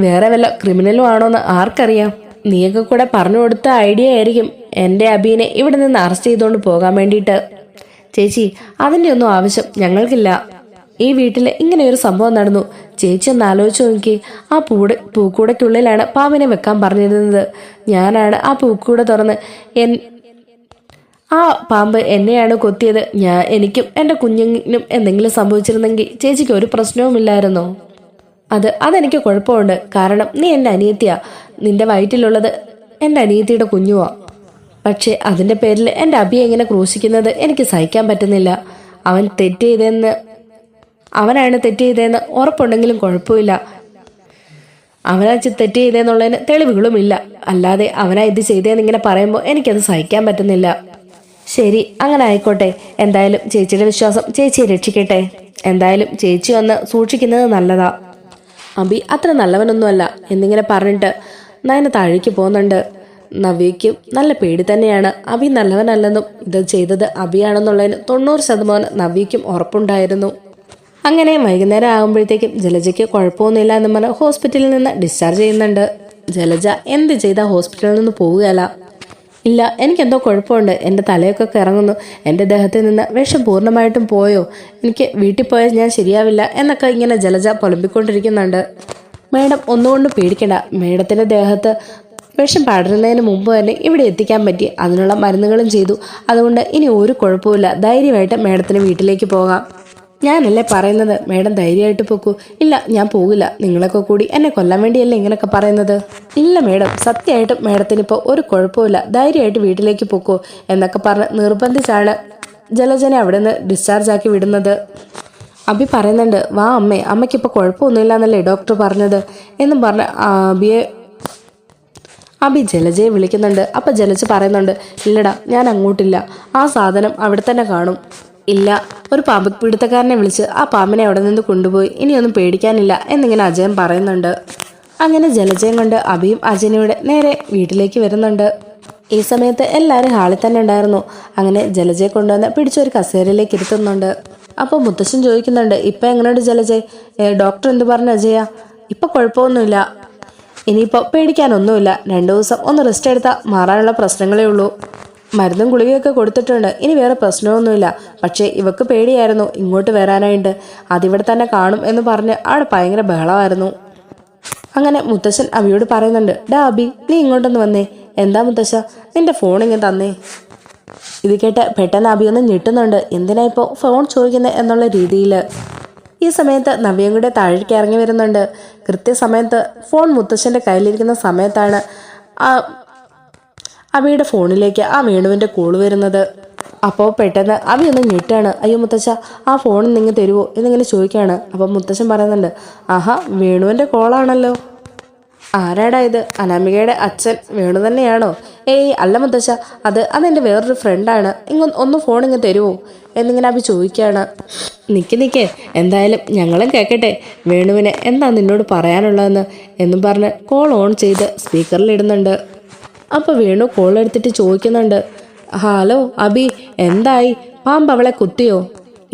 വേറെ വല്ല ക്രിമിനലും ആണോന്ന് ആർക്കറിയാം? നീയൊക്കെ കൂടെ പറഞ്ഞു കൊടുത്ത ഐഡിയ ആയിരിക്കും എൻ്റെ അബീനെ ഇവിടെ നിന്ന് അറസ്റ്റ് ചെയ്തുകൊണ്ട് പോകാൻ വേണ്ടിയിട്ട്. ചേച്ചി അതിൻ്റെ ഒന്നും ആവശ്യം ഞങ്ങൾക്കില്ല. ഈ വീട്ടിൽ ഇങ്ങനെ ഒരു സംഭവം നടന്നു. ചേച്ചി ഒന്ന് ആലോചിച്ച് നോക്കി. ആ പൂക്കൂടയ്ക്കുള്ളിലാണ് പാമ്പിനെ വെക്കാൻ പറഞ്ഞിരുന്നത്. ഞാനാണ് ആ പൂക്കൂട തുറന്ന് ആ പാമ്പ് എന്നെയാണ് കൊത്തിയത്. എനിക്കും എൻ്റെ കുഞ്ഞിനും എന്തെങ്കിലും സംഭവിച്ചിരുന്നെങ്കിൽ ചേച്ചിക്ക് ഒരു പ്രശ്നവുമില്ലായിരുന്നോ? അതെനിക്ക് കുഴപ്പമുണ്ട്. കാരണം നീ എൻ്റെ അനിയത്തിയാ. നിന്റെ വയറ്റിലുള്ളത് എൻ്റെ അനിയത്തിയുടെ കുഞ്ഞുവാ. പക്ഷേ അതിൻ്റെ പേരിൽ എൻ്റെ അബിയെ എങ്ങനെ ക്രൂശിക്കുന്നത് എനിക്ക് സഹിക്കാൻ പറ്റുന്നില്ല. അവനാണ് തെറ്റ് ചെയ്തതെന്ന് ഉറപ്പുണ്ടെങ്കിലും കുഴപ്പമില്ല. അവനാ തെറ്റ് ചെയ്തതെന്നുള്ളതിന് തെളിവുകളുമില്ല. അല്ലാതെ അവനാ ഇത് ചെയ്തതെന്ന് ഇങ്ങനെ പറയുമ്പോൾ എനിക്കത് സഹിക്കാൻ പറ്റുന്നില്ല. ശരി, അങ്ങനെ ആയിക്കോട്ടെ. എന്തായാലും ചേച്ചിയുടെ വിശ്വാസം ചേച്ചിയെ രക്ഷിക്കട്ടെ. എന്തായാലും ചേച്ചി ഒന്ന് സൂക്ഷിക്കുന്നത് നല്ലതാ. അബി അത്ര നല്ലവനൊന്നുമല്ല എന്നിങ്ങനെ പറഞ്ഞിട്ട് നയന താഴേക്ക് പോകുന്നുണ്ട്. നവ്യയ്ക്കും നല്ല പേടി തന്നെയാണ്. അബി നല്ലവനല്ലെന്നും ഇത് ചെയ്തത് അബിയാണെന്നുള്ളതിന് 90% നവ്യയ്ക്കും ഉറപ്പുണ്ടായിരുന്നു. അങ്ങനെ വൈകുന്നേരം ആകുമ്പോഴത്തേക്കും ജലജയ്ക്ക് കുഴപ്പമൊന്നുമില്ല എന്ന് പറഞ്ഞ് ഹോസ്പിറ്റലിൽ നിന്ന് ഡിസ്ചാർജ് ചെയ്യുന്നുണ്ട്. ജലജ എന്ത് ചെയ്താൽ ഹോസ്പിറ്റലിൽ നിന്ന് പോവുകയല്ല. ഇല്ല, എനിക്കെന്തോ കുഴപ്പമുണ്ട്. എൻ്റെ തലയൊക്കെ ഇറങ്ങുന്നു. എൻ്റെ ദേഹത്തിൽ നിന്ന് വിഷം പൂർണ്ണമായിട്ടും പോയോ? എനിക്ക് വീട്ടിൽ പോയാൽ ഞാൻ ശരിയാവില്ല എന്നൊക്കെ ഇങ്ങനെ ജലജ പുലമ്പിക്കൊണ്ടിരിക്കുന്നുണ്ട്. മേഡം ഒന്നുകൊണ്ട് പേടിക്കണ്ട. മേഡത്തിൻ്റെ ദേഹത്ത് വിഷം പടരുന്നതിന് മുമ്പ് തന്നെ ഇവിടെ എത്തിക്കാൻ പറ്റി. അതിനുള്ള മരുന്നുകളും ചെയ്തു. അതുകൊണ്ട് ഇനി ഒരു കുഴപ്പമില്ല. ധൈര്യമായിട്ട് മേഡത്തിന് വീട്ടിലേക്ക് പോകാം. ഞാനല്ലേ പറയുന്നത്, മേഡം ധൈര്യമായിട്ട് പോക്കൂ. ഇല്ല, ഞാൻ പോകില്ല. നിങ്ങളൊക്കെ കൂടി എന്നെ കൊല്ലാൻ വേണ്ടിയല്ലേ ഇങ്ങനെയൊക്കെ പറയുന്നത്? ഇല്ല മേഡം, സത്യമായിട്ടും മേഡത്തിനിപ്പോൾ ഒരു കുഴപ്പമില്ല. ധൈര്യമായിട്ട് വീട്ടിലേക്ക് പോക്കൂ എന്നൊക്കെ പറഞ്ഞ് നിർബന്ധിച്ചാണ് ജലജനെ അവിടെ നിന്ന് ഡിസ്ചാർജ് ആക്കി വിടുന്നത്. അബി പറയുന്നുണ്ട്, വാ അമ്മേ, അമ്മയ്ക്കിപ്പോൾ കുഴപ്പമൊന്നുമില്ല എന്നല്ലേ ഡോക്ടർ പറഞ്ഞത് എന്നും പറഞ്ഞ് അബി ജലജയെ വിളിക്കുന്നുണ്ട്. അപ്പം ജലജ പറയുന്നുണ്ട്, ഇല്ലടാ ഞാൻ അങ്ങോട്ടില്ല. ആ സാധനം അവിടെ തന്നെ കാണും. ഇല്ല, ഒരു പാമ്പ് പിടുത്തക്കാരനെ വിളിച്ച് ആ പാമ്പിനെ അവിടെ നിന്ന് കൊണ്ടുപോയി. ഇനിയൊന്നും പേടിക്കാനില്ല എന്നിങ്ങനെ അജയൻ പറയുന്നുണ്ട്. അങ്ങനെ ജലജയം കൊണ്ട് അബിയും അജയനോടെ നേരെ വീട്ടിലേക്ക് വരുന്നുണ്ട്. ഈ സമയത്ത് എല്ലാവരും ഹാളിൽ തന്നെ ഉണ്ടായിരുന്നു. അങ്ങനെ ജലജയെ കൊണ്ടുവന്ന് പിടിച്ചൊരു കസേരയിലേക്ക് ഇരുത്തുന്നുണ്ട്. അപ്പോൾ മുത്തശ്ശൻ ചോദിക്കുന്നുണ്ട്, ഇപ്പം എങ്ങനെയുണ്ട് ജലജയ്? ഡോക്ടർ എന്ത് പറഞ്ഞു അജയ? ഇപ്പം കുഴപ്പമൊന്നുമില്ല. ഇനിയിപ്പോൾ പേടിക്കാനൊന്നുമില്ല. 2 ദിവസം ഒന്ന് റെസ്റ്റ് എടുത്താൽ മാറാനുള്ള പ്രശ്നങ്ങളേ ഉള്ളൂ. മരുന്നും ഗുളികയൊക്കെ കൊടുത്തിട്ടുണ്ട്. ഇനി വേറെ പ്രശ്നമൊന്നുമില്ല. പക്ഷേ ഇവക്ക് പേടിയായിരുന്നു ഇങ്ങോട്ട് വരാനായിട്ട്. അതിവിടെ തന്നെ കാണും എന്ന് പറഞ്ഞ് അവിടെ ഭയങ്കര ബഹളമായിരുന്നു. അങ്ങനെ മുത്തശ്ശൻ അബിയോട് പറയുന്നുണ്ട്, ഡാ അബി, നീ ഇങ്ങോട്ടൊന്ന് വന്നേ. എന്താ മുത്തശ്ശ, നിന്റെ ഫോൺ ഇങ്ങനെ തന്നേ. ഇത് കേട്ട് പെട്ടെന്ന് അബി ഒന്ന് ഞെട്ടുന്നുണ്ട്. എന്തിനാ ഇപ്പോൾ ഫോൺ ചോദിക്കുന്നത് എന്നുള്ള രീതിയിൽ. ഈ സമയത്ത് നവ്യയും കൂടെ താഴേക്ക് ഇറങ്ങി വരുന്നുണ്ട്. കൃത്യസമയത്ത് ഫോൺ മുത്തശ്ശൻ്റെ കയ്യിലിരിക്കുന്ന സമയത്താണ് അബിയുടെ ഫോണിലേക്ക് ആ വേണുവിൻ്റെ കോള് വരുന്നത്. അപ്പോൾ പെട്ടെന്ന് അബി ഒന്ന് ഞെട്ടാണ്. അയ്യോ മുത്തശ്ശ, ആ ഫോണിൽ നിങ്ങൾ തരുമോ എന്നിങ്ങനെ ചോദിക്കുകയാണ്. അപ്പം മുത്തശ്ശൻ പറയുന്നുണ്ട്, ആഹാ വേണുവിൻ്റെ കോളാണല്ലോ. ആരാടാ ഇത്? അനാമികയുടെ അച്ഛൻ വേണു തന്നെയാണോ? ഏയ് അല്ല മുത്തശ്ശ, അതെൻ്റെ വേറൊരു ഫ്രണ്ടാണ്. ഒന്ന് ഫോൺ ഇങ്ങ് തരുമോ എന്നിങ്ങനെ അബി ചോദിക്കുകയാണ്. നിൽക്ക് എന്തായാലും ഞങ്ങളും കേൾക്കട്ടെ വേണുവിന് എന്താ നിന്നോട് പറയാനുള്ളതെന്ന് എന്നും പറഞ്ഞ് കോൾ ഓൺ ചെയ്ത് സ്പീക്കറിൽ ഇടുന്നുണ്ട്. അപ്പോൾ വേണു കോൾ എടുത്തിട്ട് ചോദിക്കുന്നുണ്ട്, ഹലോ അബി, എന്തായി? പാമ്പ് അവളെ കുത്തിയോ?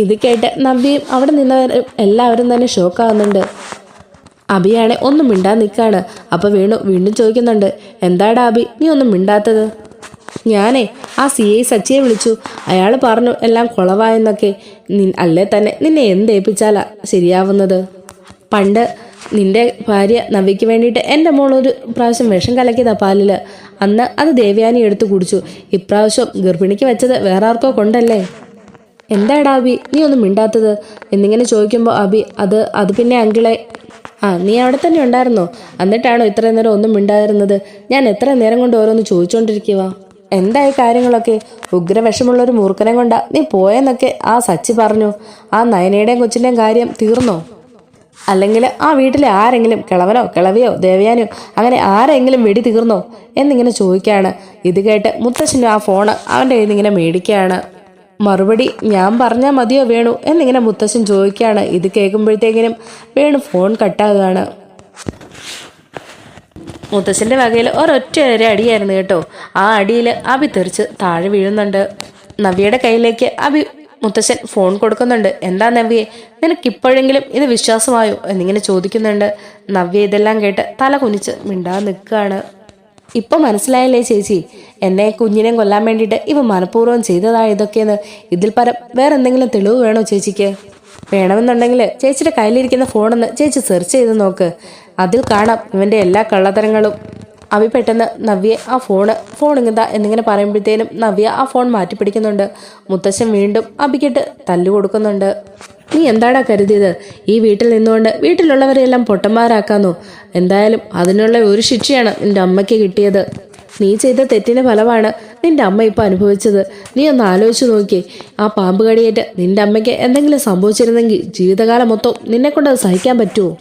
ഇത് കേട്ട് നവ്യയും അവിടെ നിന്നവരും എല്ലാവരും തന്നെ ഷോക്കാവുന്നുണ്ട്. അബിയാണെ ഒന്നും മിണ്ടാൻ നിൽക്കാണ്. അപ്പോൾ വേണു വീണ്ടും ചോദിക്കുന്നുണ്ട്, എന്താടാ അബി നീ ഒന്നും മിണ്ടാത്തത്? ഞാനേ ആ CI സച്ചിയെ വിളിച്ചു. അയാൾ പറഞ്ഞു എല്ലാം കുളവായെന്നൊക്കെ. അല്ലേ തന്നെ നിന്നെ എന്തേൽപ്പിച്ചാലാ ശരിയാവുന്നത്? പണ്ട് നിന്റെ ഭാര്യ നവ്യയ്ക്ക് വേണ്ടിയിട്ട് എൻ്റെ മോളൊരു പ്രാവശ്യം വിഷം കലക്കിയതാ പാലിൽ. അന്ന് അത് ദേവയാനി എടുത്ത് കുടിച്ചു. ഇപ്രാവശ്യം ഗർഭിണിക്ക് വെച്ചത് വേറെ ആർക്കോ കൊണ്ടല്ലേ? എന്താടാ അബി നീ ഒന്നും മിണ്ടാത്തത് എന്നിങ്ങനെ ചോദിക്കുമ്പോൾ അബി അത് പിന്നെ അങ്കിളെ. നീ അവിടെ തന്നെ ഉണ്ടായിരുന്നോ? എന്നിട്ടാണോ ഇത്രയും നേരം ഒന്നും മിണ്ടാതിരുന്നത്? ഞാൻ എത്ര നേരം കൊണ്ട് ഓരോന്ന് ചോദിച്ചുകൊണ്ടിരിക്കുക. എന്തായി കാര്യങ്ങളൊക്കെ? ഉഗ്രവിഷമുള്ളൊരു മൂർഖനെ കൊണ്ടാ നീ പോയെന്നൊക്കെ ആ സച്ചി പറഞ്ഞു. ആ നയനയുടെയും കൊച്ചിൻ്റെയും കാര്യം തീർന്നോ? അല്ലെങ്കിൽ ആ വീട്ടിലെ ആരെങ്കിലും കിളവനോ കിളവിയോ ദേവയാനോ അങ്ങനെ ആരെങ്കിലും വെടി തീർന്നോ എന്നിങ്ങനെ ചോദിക്കുകയാണ്. ഇത് കേട്ട് മുത്തശ്ശനും ആ ഫോണ് അവൻ്റെ കയ്യിൽ നിന്ന് ഇങ്ങനെ മേടിക്കുകയാണ്. മറുപടി ഞാൻ പറഞ്ഞാൽ മതിയോ വേണു എന്നിങ്ങനെ മുത്തശ്ശൻ ചോദിക്കുകയാണ്. ഇത് കേൾക്കുമ്പോഴത്തേക്കിനും വേണു ഫോൺ കട്ടാകുകയാണ്. മുത്തശ്ശൻ്റെ വകയിൽ ഒരൊറ്റ അടിയായിരുന്നു കേട്ടോ. ആ അടിയിൽ അബി തെറിച്ച് താഴെ വീഴുന്നുണ്ട്. നവ്യയുടെ കയ്യിലേക്ക് മുത്തശ്ശൻ ഫോൺ കൊടുക്കുന്നുണ്ട്. എന്താ നവ്യേ, നിനക്കിപ്പോഴെങ്കിലും ഇത് വിശ്വാസമായോ എന്നിങ്ങനെ ചോദിക്കുന്നുണ്ട്. നവ്യ ഇതെല്ലാം കേട്ട് തല കുനിച്ച് മിണ്ടാതെ നിൽക്കുകയാണ്. ഇപ്പം മനസ്സിലായല്ലേ ചേച്ചി, എന്നെ കുഞ്ഞിനെ കൊല്ലാൻ വേണ്ടിയിട്ട് ഇവ മനഃപൂർവ്വം ചെയ്തതാ ഇതൊക്കെയെന്ന്. ഇതിൽ പരം വേറെ എന്തെങ്കിലും തെളിവ് വേണോ ചേച്ചിക്ക്? വേണമെന്നുണ്ടെങ്കിൽ ചേച്ചിയുടെ കയ്യിലിരിക്കുന്ന ഫോണൊന്ന് ചേച്ചി സെർച്ച് ചെയ്ത് നോക്ക്. അതിൽ കാണാം ഇവൻ്റെ എല്ലാ കള്ളത്തരങ്ങളും. അബി പെട്ടെന്ന് നവ്യെ ആ ഫോൺ ഇങ്ങതാ എന്നിങ്ങനെ പറയുമ്പോഴത്തേനും നവ്യ ആ ഫോൺ മാറ്റിപ്പിടിക്കുന്നുണ്ട്. മുത്തശ്ശൻ വീണ്ടും അബിക്കിട്ട് തല്ലു കൊടുക്കുന്നുണ്ട്. നീ എന്താടാ കരുതിയത്? ഈ വീട്ടിൽ നിന്നുകൊണ്ട് വീട്ടിലുള്ളവരെയെല്ലാം പൊട്ടന്മാരാക്കാന്നോ? എന്തായാലും അതിനുള്ള ഒരു ശിക്ഷയാണ് നിന്റെ അമ്മയ്ക്ക് കിട്ടിയത്. നീ ചെയ്ത തെറ്റിന് ഫലമാണ് നിന്റെ അമ്മ ഇപ്പോൾ അനുഭവിച്ചത്. നീ ഒന്ന് ആലോചിച്ച് നോക്കിയേ. ആ പാമ്പ് കടിയേറ്റ് നിന്റെ അമ്മയ്ക്ക് എന്തെങ്കിലും സംഭവിച്ചിരുന്നെങ്കിൽ ജീവിതകാലം മൊത്തം നിന്നെക്കൊണ്ട് അത് സഹിക്കാൻ പറ്റുമോ?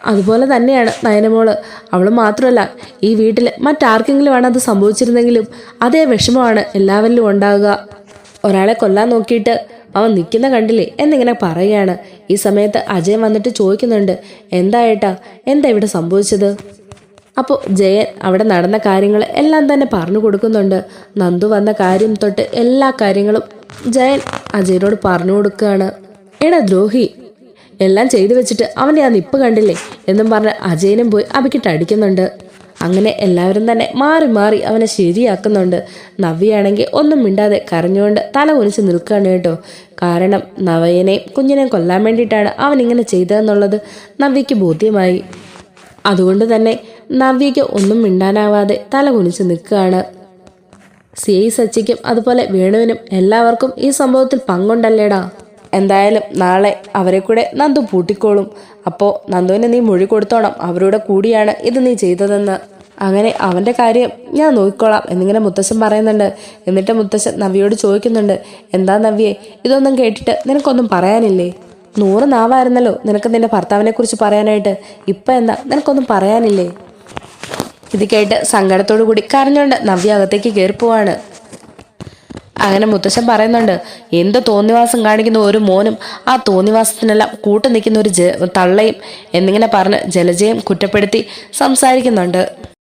അതുപോലെ തന്നെയാണ് നയനമോള്. അവൾ മാത്രമല്ല, ഈ വീട്ടിൽ മറ്റാർക്കെങ്കിലും ആണ് അത് സംഭവിച്ചിരുന്നെങ്കിലും അതേ വിഷമമാണ് എല്ലാവരിലും ഉണ്ടാകുക. ഒരാളെ കൊല്ലാൻ നോക്കിയിട്ട് അവൻ നിൽക്കുന്ന കണ്ടില്ലേ എന്നിങ്ങനെ പറയുകയാണ്. ഈ സമയത്ത് അജയൻ വന്നിട്ട് ചോദിക്കുന്നുണ്ട്, എന്താ ഇവിടെ സംഭവിച്ചത്? അപ്പോൾ ജയൻ അവിടെ നടന്ന കാര്യങ്ങൾ എല്ലാം തന്നെ പറഞ്ഞു കൊടുക്കുന്നുണ്ട്. നന്ദു വന്ന കാര്യം തൊട്ട് എല്ലാ കാര്യങ്ങളും ജയൻ അജയനോട് പറഞ്ഞു കൊടുക്കുകയാണ്. എടാ ദ്രോഹി, എല്ലാം ചെയ്തു വെച്ചിട്ട് അവൻ്റെ ആ നിപ്പ് കണ്ടില്ലേ എന്നും പറഞ്ഞ് അജയനും പോയി അബിക്കിട്ട് അടിക്കുന്നുണ്ട്. അങ്ങനെ എല്ലാവരും തന്നെ മാറി മാറി അവനെ ശരിയാക്കുന്നുണ്ട്. നവ്യയാണെങ്കിൽ ഒന്നും മിണ്ടാതെ കരഞ്ഞുകൊണ്ട് തല കുനിച്ച് നിൽക്കുകയാണ് കേട്ടോ. കാരണം നവ്യനെയും കുഞ്ഞിനെയും കൊല്ലാൻ വേണ്ടിയിട്ടാണ് അവൻ ഇങ്ങനെ ചെയ്തതെന്നുള്ളത് നവ്യയ്ക്ക് ബോധ്യമായി. അതുകൊണ്ട് തന്നെ നവ്യയ്ക്ക് ഒന്നും മിണ്ടാനാവാതെ തല കുനിച്ച് നിൽക്കുകയാണ്. CI സച്ചിക്കും അതുപോലെ വേണുവിനും എല്ലാവർക്കും ഈ സംഭവത്തിൽ പങ്കുണ്ടല്ലേടാ. എന്തായാലും നാളെ അവരെ കൂടെ നന്ദു പൂട്ടിക്കോളും. അപ്പോൾ നന്ദുവിന് നീ മൊഴി കൊടുത്തോണം അവരുടെ കൂടിയാണ് ഇത് നീ ചെയ്തതെന്ന്. അങ്ങനെ അവൻ്റെ കാര്യം ഞാൻ നോക്കിക്കോളാം എന്നിങ്ങനെ മുത്തശ്ശൻ പറയുന്നുണ്ട്. എന്നിട്ട് മുത്തശ്ശൻ നവ്യയോട് ചോദിക്കുന്നുണ്ട്, എന്താ നവ്യേ, ഇതൊന്നും കേട്ടിട്ട് നിനക്കൊന്നും പറയാനില്ലേ? 100 നാവായിരുന്നല്ലോ നിനക്ക് നിന്റെ ഭർത്താവിനെ കുറിച്ച് പറയാനായിട്ട്. ഇപ്പം എന്താ നിനക്കൊന്നും പറയാനില്ലേ? ഇത് കേട്ട് സങ്കടത്തോടു കൂടി കരഞ്ഞുകൊണ്ട് നവ്യ അകത്തേക്ക് കയറിപ്പോവാണ്. അങ്ങനെ മുത്തശ്ശൻ പറയുന്നുണ്ട്, എന്ത് തോന്നിവാസം കാണിക്കുന്ന ഒരു മോനും ആ തോന്നിവാസത്തിനെല്ലാം കൂട്ടു നിൽക്കുന്ന ഒരു തള്ളയും എന്നിങ്ങനെ പറഞ്ഞ് ജലജയും കുറ്റപ്പെടുത്തി സംസാരിക്കുന്നുണ്ട്.